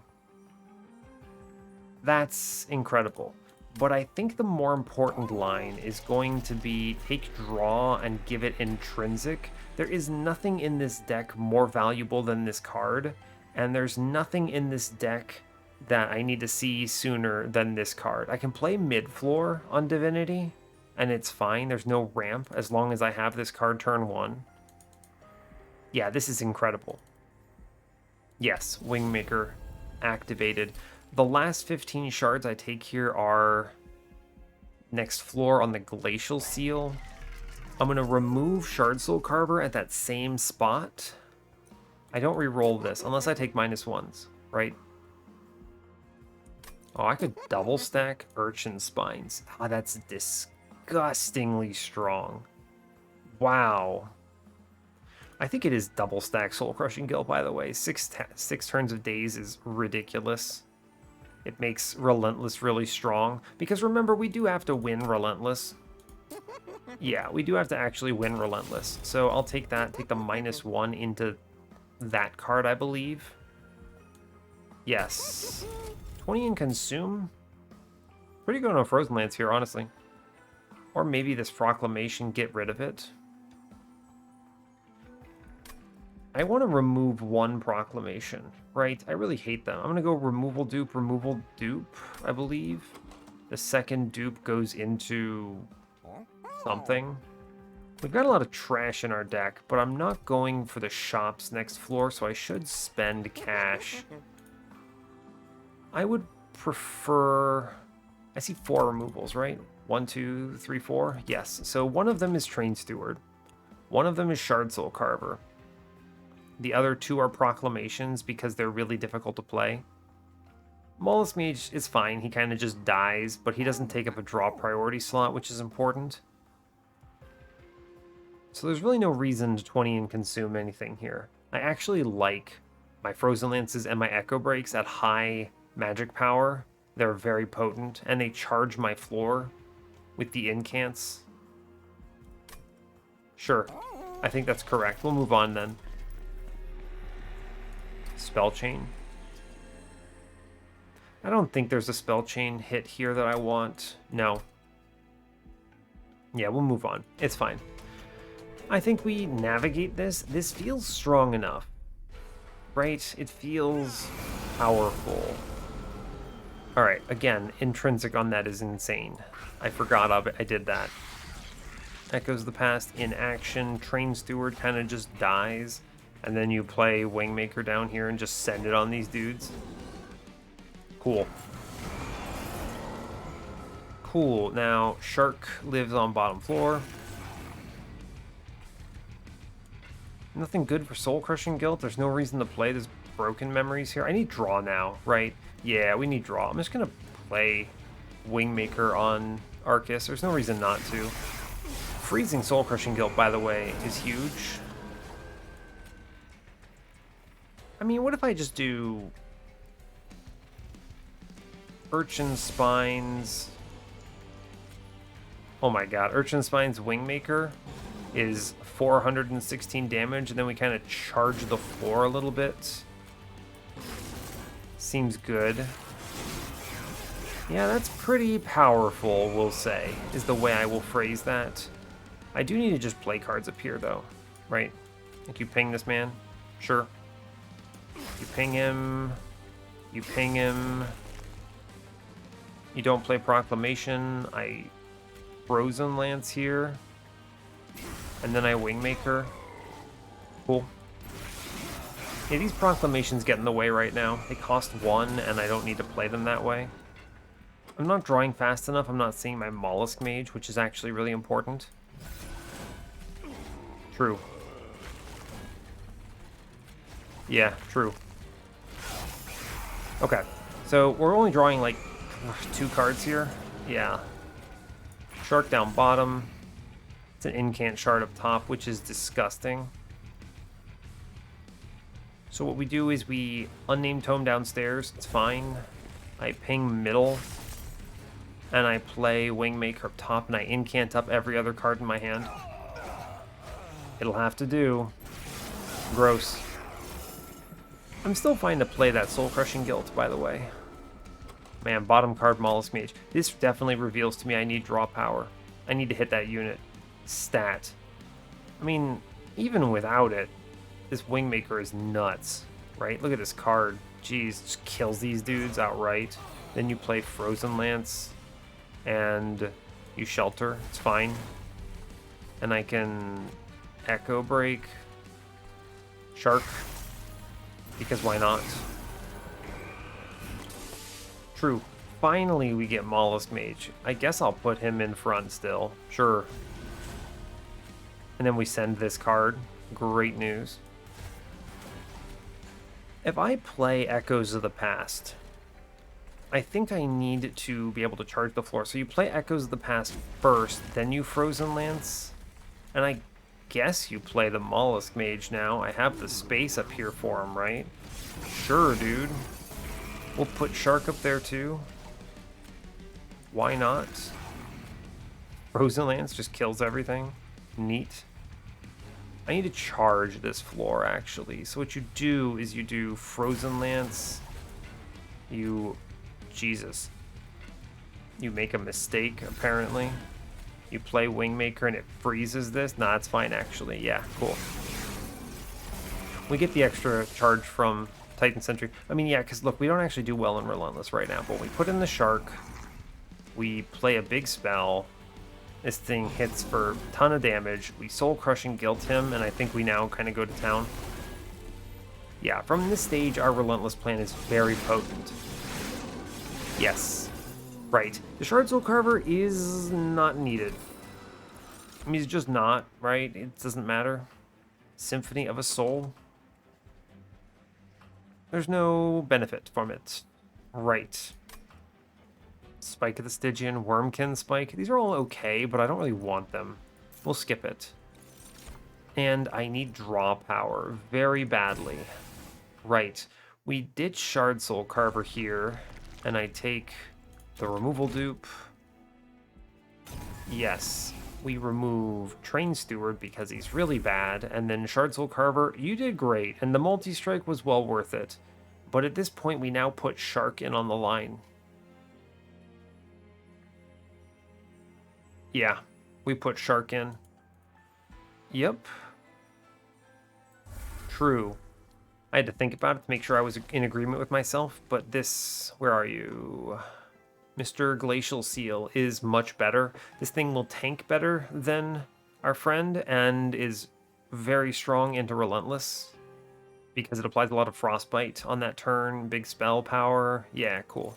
That's incredible. But I think the more important line is going to be take draw and give it intrinsic. There is nothing in this deck more valuable than this card, and there's nothing in this deck that I need to see sooner than this card. I can play mid-floor on Divinity, and it's fine. There's no ramp as long as I have this card turn 1. Yeah, this is incredible. Yes, Wingmaker activated. The last 15 shards I take here are next floor on the Glacial Seal. I'm going to remove Shard Soul Carver at that same spot. I don't re-roll this unless I take -1s, right? Oh, I could double stack Urchin Spines. Ah, that's disgustingly strong. Wow. I think it is double stack Soul Crushing Guild, by the way. Six turns of days is ridiculous. It makes Relentless really strong. Because remember, we do have to win Relentless. Yeah, we do have to actually win Relentless. So I'll take that, take the -1 into that card, I believe. Yes. 20 and Consume? Pretty good on Frozen Lance here, honestly. Or maybe this Proclamation, get rid of it. I want to remove 1 Proclamation, right? I really hate them. I'm going to go removal dupe, I believe. The second dupe goes into something. We've got a lot of trash in our deck, but I'm not going for the shops next floor, so I should spend cash. I would prefer... I see 4 removals, right? 1, 2, 3, 4. Yes, so one of them is Train Steward. One of them is Shard Soul Carver. The other 2 are Proclamations because they're really difficult to play. Mollusk Mage is fine, he kind of just dies, but he doesn't take up a draw priority slot, which is important. So there's really no reason to 20 and consume anything here. I actually like my Frozen Lances and my Echo Breaks at high magic power. They're very potent, and they charge my floor with the incants. Sure, I think that's correct. We'll move on then. Spell Chain. I don't think there's a Spell Chain hit here that I want. No. Yeah, we'll move on. It's fine. I think we navigate this. This feels strong enough, right? It feels powerful. All right, again, intrinsic on that is insane. I forgot of it. I did that. Echoes the Past in action. Train Steward kind of just dies. And then you play Wingmaker down here and just send it on these dudes. Cool. Cool. Now, Shark lives on bottom floor. Nothing good for Soul Crushing Guild. There's no reason to play this broken memories here. I need draw now, right? Yeah, we need draw. I'm just gonna play Wingmaker on Arcus. There's no reason not to. Freezing Soul Crushing Guilt, by the way, is huge. I mean, what if I just do Urchin Spines? Oh my god, Urchin Spines Wingmaker is 416 damage, and then we kind of charge the floor a little bit. Seems good. Yeah, that's pretty powerful, we'll say, is the way I will phrase that. I do need to just play cards up here, though, right? Like, you ping this man? Sure. You ping him. You ping him. You don't play Proclamation. I Frozen Lance here. And then I Wingmaker. Cool. Yeah, these Proclamations get in the way right now. They cost 1, and I don't need to play them that way. I'm not drawing fast enough. I'm not seeing my Mollusk Mage, which is actually really important. True. Yeah, true. Okay, so we're only drawing like 2 cards here. Yeah. Shark down bottom. It's an incant shard up top, which is disgusting. So what we do is we unnamed tome downstairs. It's fine. I ping middle. And I play Wingmaker up top, and I incant up every other card in my hand. It'll have to do. Gross. I'm still fine to play that Soul Crushing Guilt, by the way. Man, bottom card Mollusk Mage. This definitely reveals to me I need draw power. I need to hit that unit. Stat. I mean, even without it, this Wingmaker is nuts, right? Look at this card. Jeez, just kills these dudes outright. Then you play Frozen Lance, and you shelter. It's fine. And I can Echo Break. Shark. Because why not? True. Finally we get Mollusk Mage. I guess I'll put him in front still. Sure. And then we send this card. Great news. If I play Echoes of the Past, I think I need to be able to charge the floor. So you play Echoes of the Past first, then you Frozen Lance. And I guess you play the Mollusk Mage now. I have the space up here for him, right? Sure, dude. We'll put Shark up there too. Why not? Frozen Lance just kills everything. Neat. I need to charge this floor, actually. So what you do is you do Frozen Lance. Jesus. You make a mistake, apparently. You play Wingmaker and it freezes this? Nah, it's fine, actually. Yeah, cool. We get the extra charge from Titan Sentry. I mean, yeah, because look, we don't actually do well in Relentless right now, but we put in the Shark. We play a big spell. This thing hits for a ton of damage. We Soul Crushing Guilt him, and I think we now kind of go to town. Yeah, from this stage, our Relentless plan is very potent. Yes. Right. The Shard Soul Carver is not needed. I mean, it's just not, right? It doesn't matter. Symphony of a Soul. There's no benefit from it. Right. Spike of the Stygian, Wurmkin Spike. These are all okay, but I don't really want them. We'll skip it. And I need draw power very badly. Right. We ditch Shard Soul Carver here, and I take the removal dupe. Yes. We remove Train Steward because he's really bad, and then Shard Soul Carver, you did great, and the multi-strike was well worth it. But at this point, we now put Shark in on the line. Yeah, we put Shark in. Yep. True. I had to think about it to make sure I was in agreement with myself, but this... Where are you? Mr. Glacial Seal is much better. This thing will tank better than our friend and is very strong into Relentless because it applies a lot of Frostbite on that turn. Big spell power. Yeah, cool.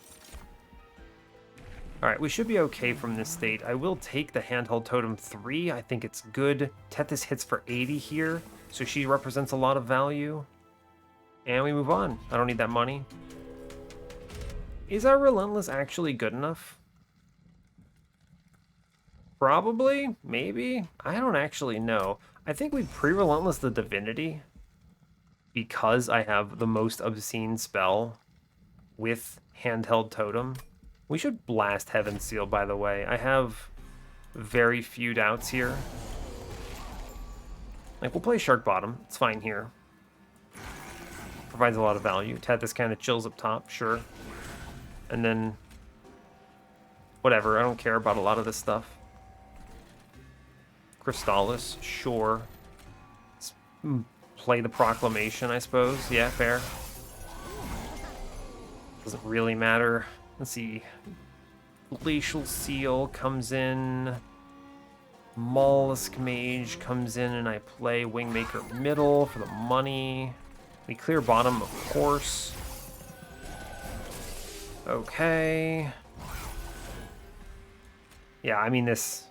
Alright, we should be okay from this state. I will take the Handheld Totem 3. I think it's good. Tethys hits for 80 here, so she represents a lot of value. And we move on. I don't need that money. Is our Relentless actually good enough? Probably, maybe. I don't actually know. I think we pre-Relentless the Divinity because I have the most obscene spell with handheld totem. We should blast Heaven Seal, by the way. I have very few doubts here. Like, we'll play Shark Bottom. It's fine here. Provides a lot of value. Tethys kind of chills up top, sure. And then, whatever. I don't care about a lot of this stuff. Crystallis, sure. Let's play the Proclamation, I suppose. Yeah, fair. Doesn't really matter. Let's see. Glacial Seal comes in. Mollusk Mage comes in, and I play Wingmaker middle for the money. We clear bottom, of course. Okay. Yeah, I mean, this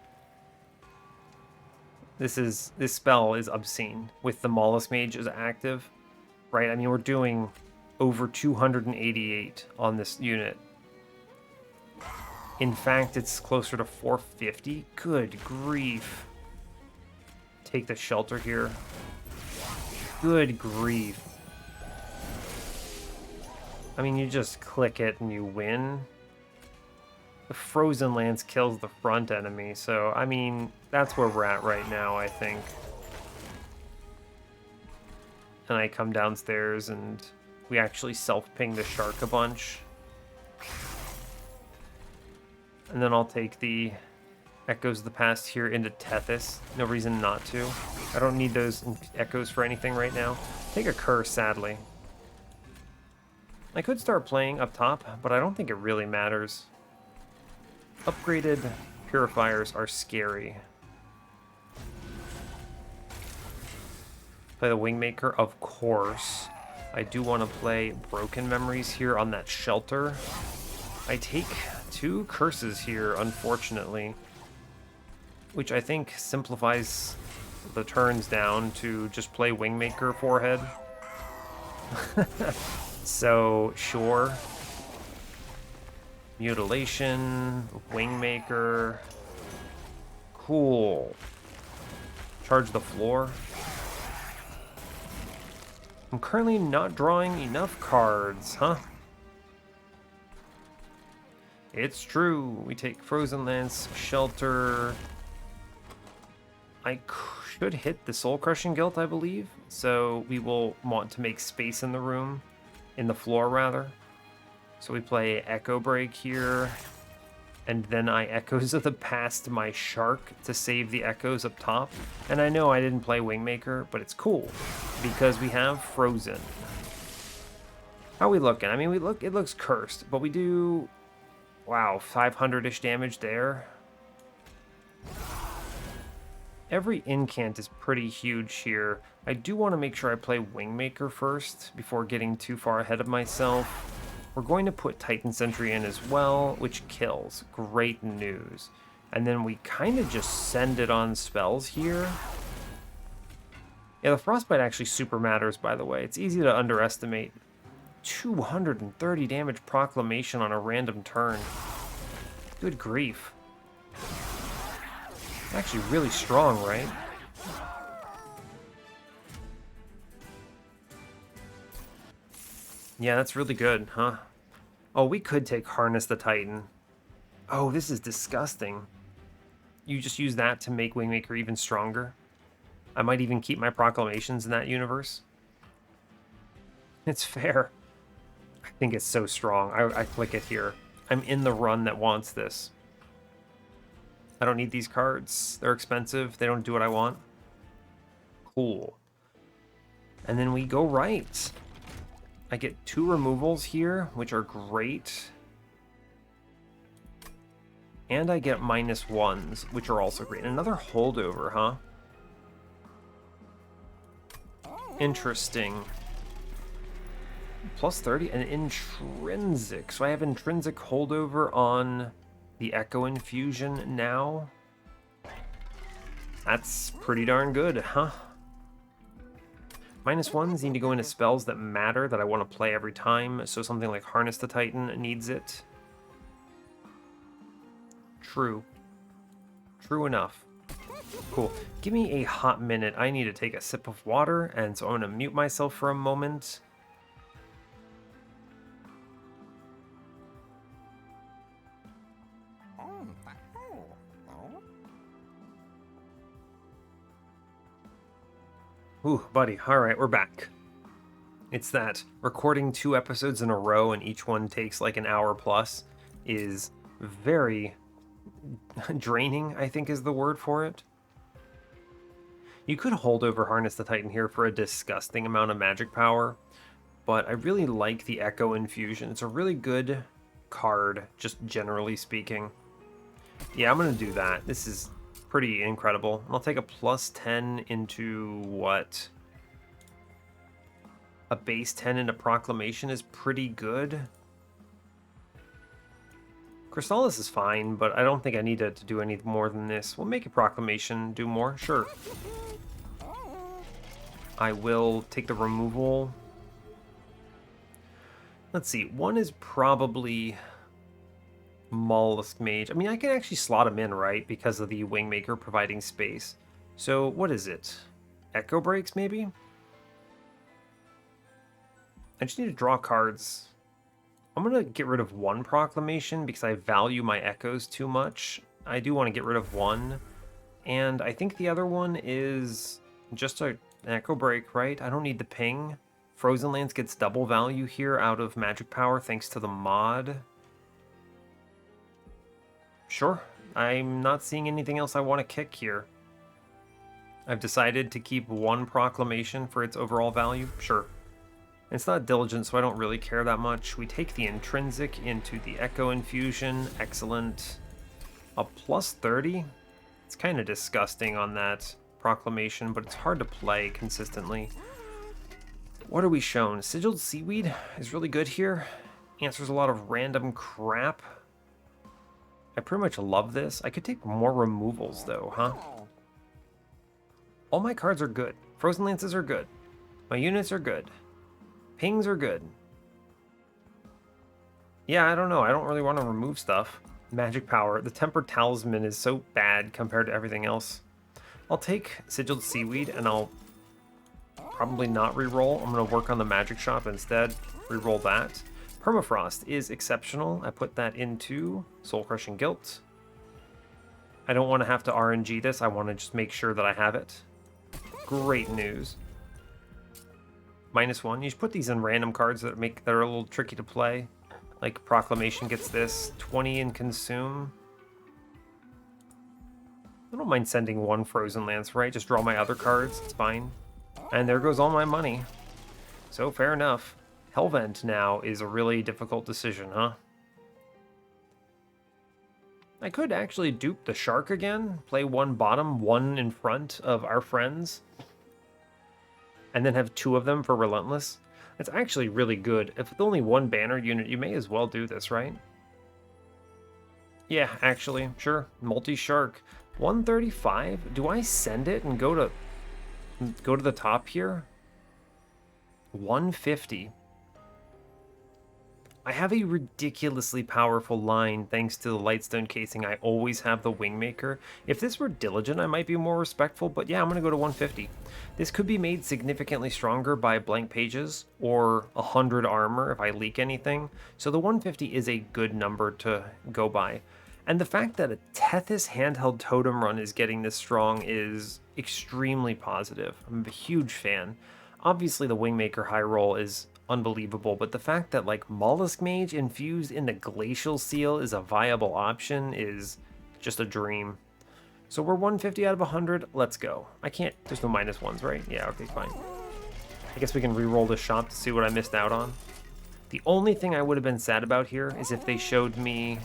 spell is obscene with the Mollusk Mage as active, right? I mean, we're doing over 288 on this unit. In fact, it's closer to 450. Good grief. Take the shelter here. Good grief. I mean, you just click it and you win. The Frozen Lance kills the front enemy, so, I mean, that's where we're at right now, I think. And I come downstairs and we actually self-ping the shark a bunch. And then I'll take the Echoes of the Past here into Tethys. No reason not to. I don't need those Echoes for anything right now. Take a Curse, sadly. I could start playing up top, but I don't think it really matters. Upgraded Purifiers are scary. Play the Wingmaker, of course. I do want to play Broken Memories here on that shelter. I take 2 curses here, unfortunately, which I think simplifies the turns down to just play Wingmaker forehead. So, sure. Mutilation, Wingmaker. Cool. Charge the floor. I'm currently not drawing enough cards, huh? It's true. We take Frozen Lance, Shelter. I should hit the Soul Crushing Guilt, I believe. So we will want to make space in the room. In the floor, rather. So we play Echo Break here. And then I Echoes of the Past my Shark to save the Echoes up top. And I know I didn't play Wingmaker, but it's cool. Because we have Frozen. How are we looking? I mean, it looks cursed. But we do... Wow, 500-ish damage there. Every incant is pretty huge here. I do want to make sure I play Wingmaker first before getting too far ahead of myself. We're going to put Titan Sentry in as well, which kills. Great news. And then we kind of just send it on spells here. Yeah, the Frostbite actually super matters, by the way. It's easy to underestimate. 230 damage Proclamation on a random turn. Good grief. Actually really strong, right? Yeah, that's really good, huh? Oh, we could take Harness the Titan. Oh, this is disgusting. You just use that to make Wingmaker even stronger. I might even keep my Proclamations in that universe. It's fair. I think it's so strong. I click it here. I'm in the run that wants this. I don't need these cards. They're expensive. They don't do what I want. Cool. And then we go right. I get 2 removals here, which are great. And I get -1s, which are also great. Another holdover, huh? Interesting. Plus 30 and intrinsic. So I have intrinsic holdover on the Echo Infusion now. That's pretty darn good, huh? -1s need to go into spells that matter, that I want to play every time, so something like Harness the Titan needs it. True. True enough. Cool. Give me a hot minute. I need to take a sip of water, and so I'm going to mute myself for a moment. Ooh, buddy. All right, we're back. It's that recording 2 episodes in a row and each one takes like an hour plus is very draining, I think is the word for it. You could hold over Harness the Titan here for a disgusting amount of magic power, but I really like the Echo Infusion. It's a really good card, just generally speaking. Yeah, I'm going to do that. This is pretty incredible. And I'll take a +10 into what? A base 10 into Proclamation is pretty good. Crystallis is fine, but I don't think I need to do any more than this. We'll make a Proclamation do more, sure. I will take the removal. Let's see, one is probably Mollusk Mage. I mean, I can actually slot him in, right? Because of the Wingmaker providing space. So, what is it? Echo Breaks, maybe? I just need to draw cards. I'm going to get rid of one Proclamation because I value my Echoes too much. I do want to get rid of one. And I think the other one is just an Echo Break, right? I don't need the ping. Frozen Lands gets double value here out of magic power thanks to the mod. Sure, I'm not seeing anything else I want to kick here. I've decided to keep one Proclamation for its overall value. Sure. It's not diligent, so I don't really care that much. We take the Intrinsic into the Echo Infusion. Excellent. A +30? It's kind of disgusting on that Proclamation, but it's hard to play consistently. What are we shown? Sigiled Seaweed is really good here. Answers a lot of random crap. I pretty much love this. I could take more removals, though, huh? All my cards are good. Frozen Lances are good. My units are good. Pings are good. Yeah, I don't know. I don't really want to remove stuff. Magic power. The Tempered Talisman is so bad compared to everything else. I'll take Sigiled Seaweed, and I'll probably not reroll. I'm going to work on the Magic Shop instead. Reroll that. Permafrost is exceptional. I put that into Soul Crushing Guilt. I don't want to have to RNG this. I want to just make sure that I have it. Great news. -1. You just put these in random cards that are a little tricky to play. Like Proclamation gets this. 20 and Consume. I don't mind sending one Frozen Lance, right? Just draw my other cards. It's fine. And there goes all my money. So fair enough. Hellvent now is a really difficult decision, huh? I could actually dupe the Shark again, play one bottom, one in front of our friends, and then have 2 of them for Relentless. That's actually really good. If it's only one banner unit, you may as well do this, right? Yeah, actually, sure. Multi-Shark. 135? Do I send it and go to the top here? 150. I have a ridiculously powerful line thanks to the Lightstone casing. I always have the Wingmaker. If this were Diligent, I might be more respectful, but yeah, I'm going to go to 150. This could be made significantly stronger by blank pages or 100 armor if I leak anything. So the 150 is a good number to go by. And the fact that a Tethys handheld totem run is getting this strong is extremely positive. I'm a huge fan. Obviously, the Wingmaker high roll is unbelievable, but the fact that like Mollusk Mage infused in the Glacial Seal is a viable option is just a dream. So we're 150 out of 100. Let's go. I can't. There's no -1s, right? Yeah. Okay. Fine. I guess we can re-roll the shop to see what I missed out on. The only thing I would have been sad about here is if they showed me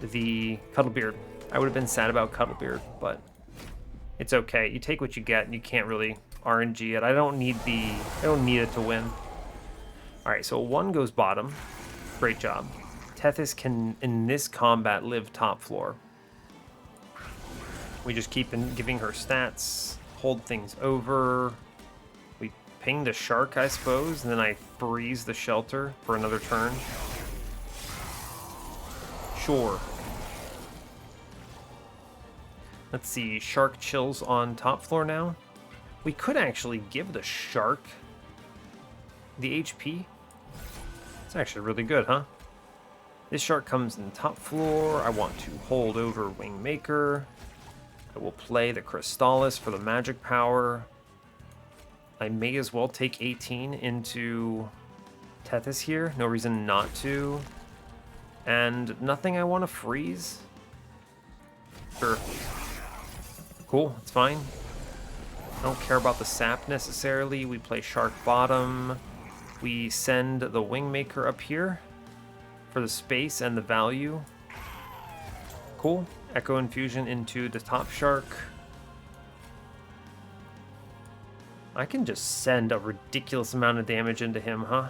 the Cuddlebeard. I would have been sad about Cuddlebeard, but it's okay. You take what you get, and you can't really RNG it. I don't need it to win. All right, so 1 goes bottom. Great job. Tethys can, in this combat, live top floor. We just keep giving her stats, hold things over. We ping the shark, I suppose, and then I freeze the shelter for another turn. Sure. Let's see, shark chills on top floor now. We could actually give the shark the HP. It's actually really good, huh? This shark comes in top floor. I want to hold over Wingmaker. I will play the Crystallis for the magic power. I may as well take 18 into Tethys here. No reason not to. And nothing I want to freeze. Sure. Cool, it's fine. I don't care about the sap necessarily. We play Shark Bottom. We send the Wingmaker up here for the space and the value. Cool. Echo Infusion into the top shark. I can just send a ridiculous amount of damage into him, huh?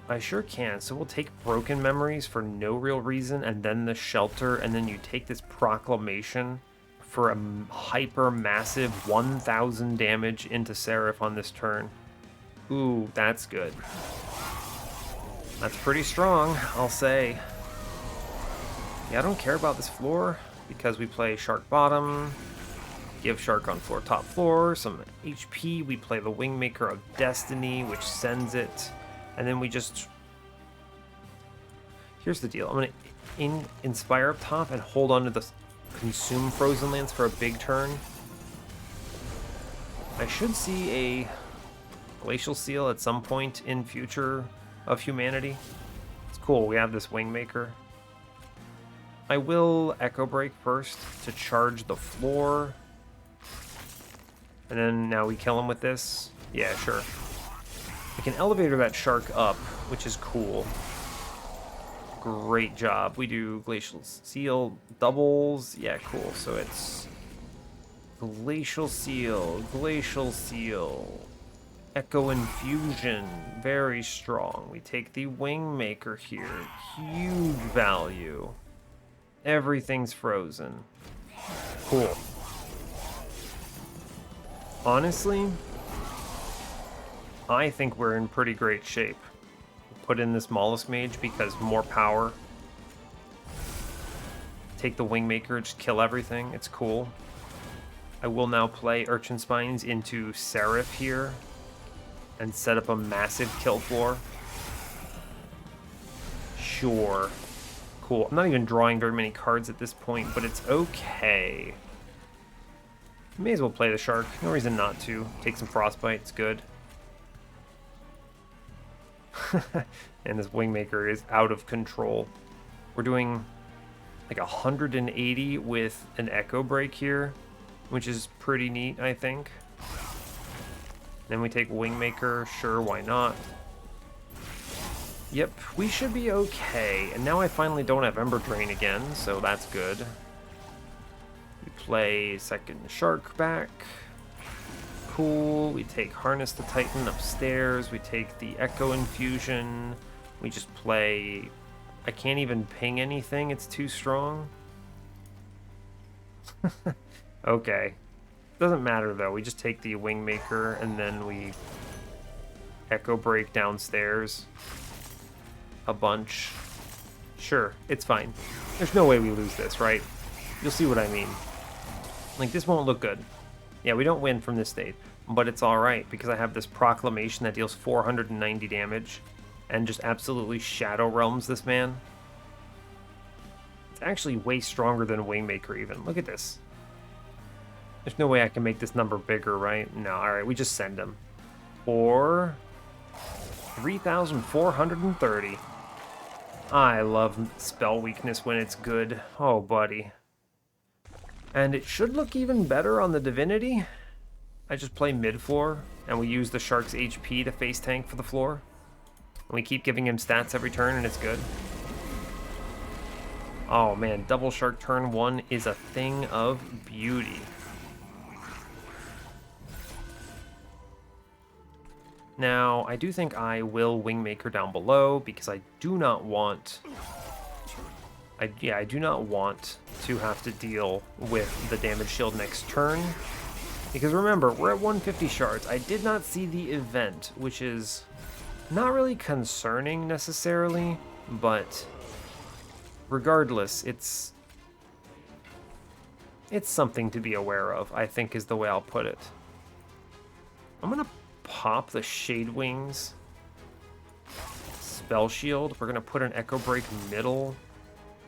I sure can. So we'll take Broken Memories for no real reason, and then the Shelter, and then you take this Proclamation for a hyper massive 1,000 damage into Seraph on this turn. Ooh, that's good. That's pretty strong, I'll say. Yeah, I don't care about this floor because we play Shark Bottom, give Shark on floor top floor, some HP, we play the Wingmaker of Destiny, which sends it, and then we just... Here's the deal, I'm going to Inspire up top and hold on to the Consume Frozen Lands for a big turn. I should see a Glacial Seal at some point in future of humanity. It's cool, we have this Wingmaker. I will Echo Break first to charge the floor. And then now we kill him with this. Yeah, sure. I can elevator that shark up, which is cool. Great job. We do Glacial Seal doubles. Yeah, cool. So it's Glacial Seal, Echo Infusion, very strong. We take the Wingmaker here, huge value. Everything's frozen. Cool. Honestly, I think we're in pretty great shape. Put in this Mollusk Mage because more power. Take the Wingmaker, just kill everything. It's cool. I will now play Urchin Spines into Seraph here and set up a massive kill floor. Sure. Cool. I'm not even drawing very many cards at this point, but it's okay. May as well play the shark. No reason not to. Take some Frostbite. It's good. And this Wingmaker is out of control. We're doing like 180 with an Echo Break here, which is pretty neat, I think. Then we take Wingmaker. Sure, why not? Yep, we should be okay. And now I finally don't have Ember Drain again, so that's good. We play second Shark back. Cool. We take Harness the Titan upstairs. We take the Echo Infusion. We just play... I can't even ping anything. It's too strong. Okay. Doesn't matter, though. We just take the Wingmaker, and then we Echo Break downstairs a bunch. Sure, it's fine. There's no way we lose this, right? You'll see what I mean. Like, this won't look good. Yeah, we don't win from this state, but it's alright, because I have this Proclamation that deals 490 damage, and just absolutely Shadow Realms this man. It's actually way stronger than Wingmaker, even. Look at this. There's no way I can make this number bigger, right? No, alright, we just send him. Or 3,430. I love spell weakness when it's good. Oh, buddy. And it should look even better on the Divinity. I just play mid-floor, and we use the Shark's HP to face tank for the floor. And we keep giving him stats every turn, and it's good. Oh, man. Double Shark turn 1 is a thing of beauty. Now, I do think I will Wingmaker down below because I do not want... I do not want to have to deal with the damage shield next turn. Because remember, we're at 150 shards. I did not see the event, which is not really concerning necessarily, but regardless, it's something to be aware of, I think is the way I'll put it. I'm going to pop the Shade Wings Spell Shield. We're going to put an Echo Break middle.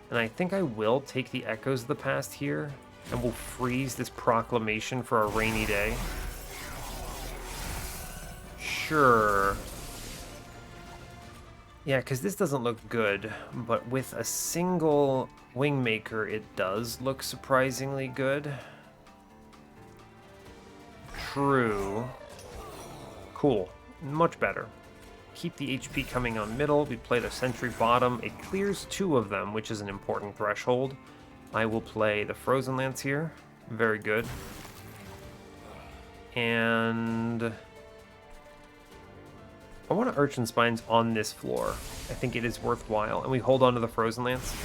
And I think I will take the Echoes of the Past here. And we'll freeze this Proclamation for a rainy day. Sure. Yeah, because this doesn't look good. But with a single Wingmaker, it does look surprisingly good. True. Cool. Much better. Keep the HP coming on middle. We play the Sentry bottom. It clears 2 of them, which is an important threshold. I will play the Frozen Lance here. Very good. And I want to Urchin Spines on this floor. I think it is worthwhile. And we hold on to the Frozen Lance.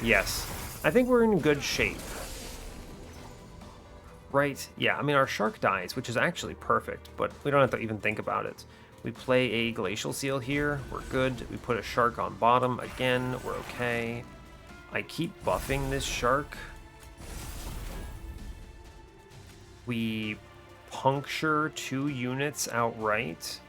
Yes. I think we're in good shape. Right, yeah, I mean, our shark dies, which is actually perfect, but we don't have to even think about it. We play a Glacial Seal here, we're good. We put a shark on bottom, again, we're okay. I keep buffing this shark. We puncture 2 units outright.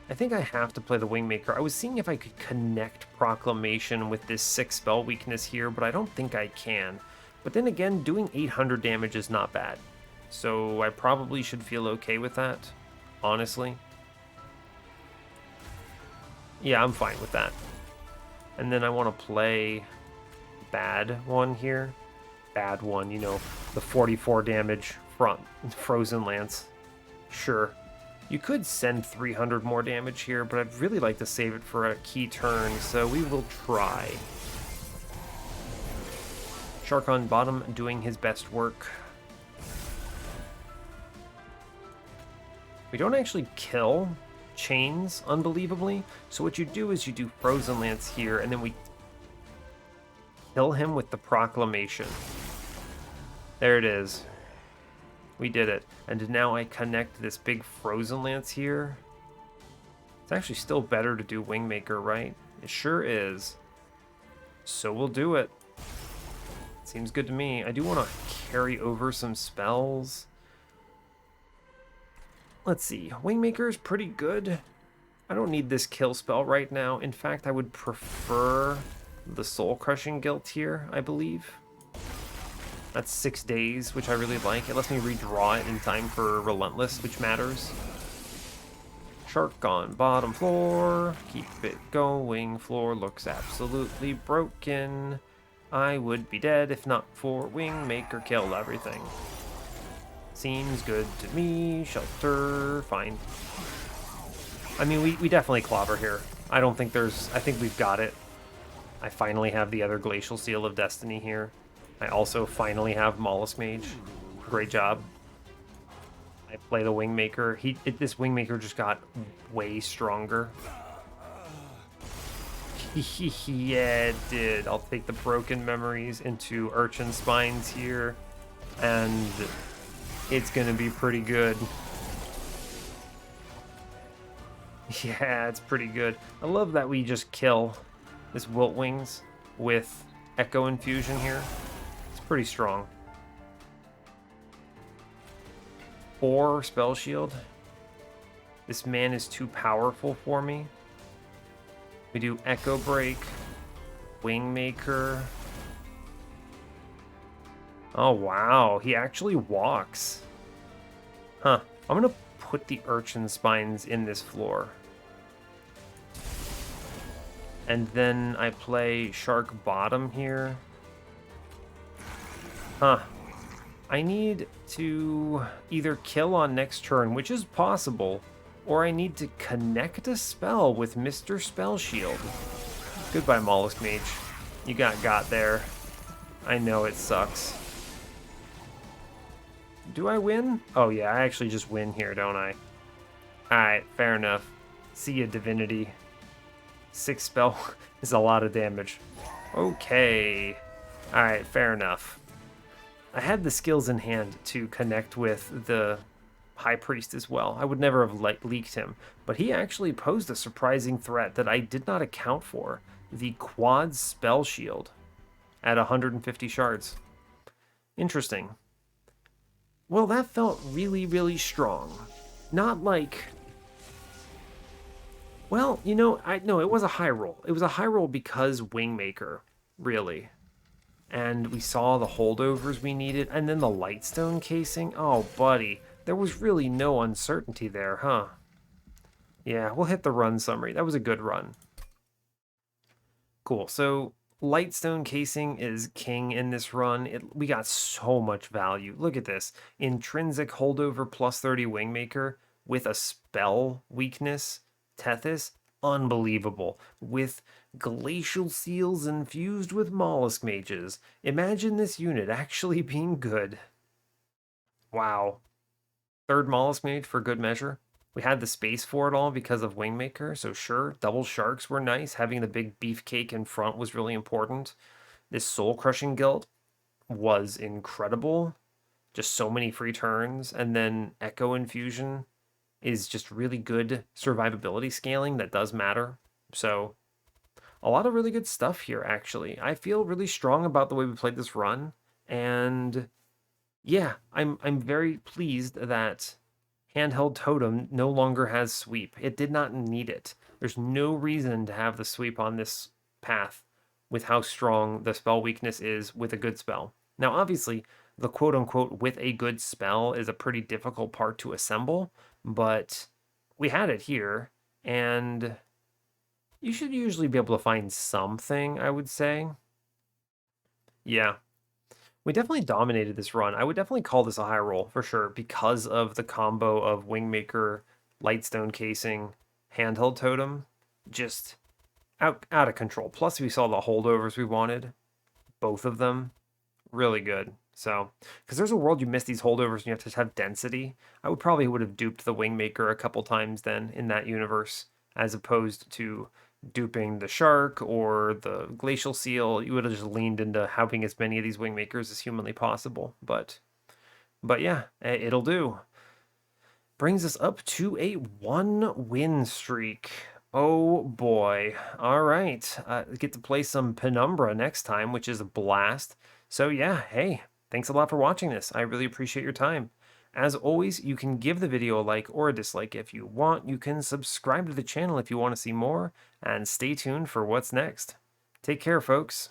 I think I have to play the Wingmaker. I was seeing if I could connect Proclamation with this 6 spell weakness here, but I don't think I can. But then again, doing 800 damage is not bad. So I probably should feel okay with that, honestly. Yeah, I'm fine with that. And then I want to play bad one here. Bad one, you know, the 44 damage front Frozen Lance. Sure. You could send 300 more damage here, but I'd really like to save it for a key turn, so we will try. Shark on bottom doing his best work. We don't actually kill chains, unbelievably. So what you do is you do Frozen Lance here, and then we kill him with the Proclamation. There it is. We did it. And now I connect this big Frozen Lance here. It's actually still better to do Wingmaker, right? It sure is. So we'll do it. Seems good to me. I do want to carry over some spells. Let's see. Wingmaker is pretty good. I don't need this kill spell right now. In fact, I would prefer the Soul Crushing Guilt here, I believe. That's 6 days, which I really like. It lets me redraw it in time for Relentless, which matters. Shark on bottom floor. Keep it going. Floor looks absolutely broken. I would be dead if not for Wingmaker killed everything. Seems good to me. Shelter, fine. I mean, we definitely clobber here. I don't think there's... I think we've got it. I finally have the other Glacial Seal of Destiny here. I also finally have Mollusk Mage. Great job. I play the Wingmaker. This Wingmaker just got way stronger. Yeah, it did. I'll take the Broken Memories into Urchin Spines here, and it's gonna be pretty good. Yeah, it's pretty good. I love that we just kill this Wilt Wings with Echo Infusion here. It's pretty strong. 4 Spell Shield. This man is too powerful for me. We do Echo Break, Wingmaker. Oh, wow. He actually walks. Huh. I'm going to put the Urchin Spines in this floor. And then I play Shark Bottom here. Huh. I need to either kill on next turn, which is possible, or I need to connect a spell with Mr. Spell Shield. Goodbye, Mollusk Mage. You got there. I know it sucks. Do I win? Oh yeah, I actually just win here, don't I? Alright, fair enough. See ya, Divinity. 6 spell is a lot of damage. Okay. Alright, fair enough. I had the skills in hand to connect with the High Priest as well. I would never have leaked him, but he actually posed a surprising threat that I did not account for. The quad spell shield at 150 shards. Interesting. Well, that felt really, really strong. Not like... Well, you know, no, it was a high roll. It was a high roll because Wingmaker, really. And we saw the holdovers we needed, and then the Lightstone casing. Oh, buddy, there was really no uncertainty there, huh? Yeah, we'll hit the run summary. That was a good run. Cool, so Lightstone casing is king in this run. We got so much value. Look at this. Intrinsic holdover plus 30 Wingmaker with a spell weakness, Tethys, unbelievable. With glacial seals infused with mollusk mages. Imagine this unit actually being good. Wow. Third mollusk mage for good measure. We had the space for it all because of Wingmaker, so sure, double sharks were nice. Having the big beefcake in front was really important. This soul crushing guild was incredible. Just so many free turns, and then Echo Infusion is just really good survivability scaling that does matter. So a lot of really good stuff here, actually. I feel really strong about the way we played this run, and yeah, I'm very pleased that Handheld Totem no longer has sweep. It did not need it. There's no reason to have the sweep on this path with how strong the spell weakness is with a good spell. Now, obviously, the quote-unquote with a good spell is a pretty difficult part to assemble, but we had it here, and you should usually be able to find something, I would say. Yeah, we definitely dominated this run. I would definitely call this a high roll for sure because of the combo of Wingmaker, Lightstone casing, Handheld Totem, just out of control. Plus, we saw the holdovers we wanted, both of them, really good. So, because there's a world you miss these holdovers and you have to have density. I would have duped the Wingmaker a couple times then in that universe, as opposed to duping the shark or the glacial seal. You would have just leaned into having as many of these Wingmakers as humanly possible. But yeah, it'll do. Brings us up to a 1-win streak. Oh boy. All right. Get to play some Penumbra next time, which is a blast. So yeah, hey, thanks a lot for watching this. I really appreciate your time. As always, you can give the video a like or a dislike if you want. You can subscribe to the channel if you want to see more, and stay tuned for what's next. Take care, folks.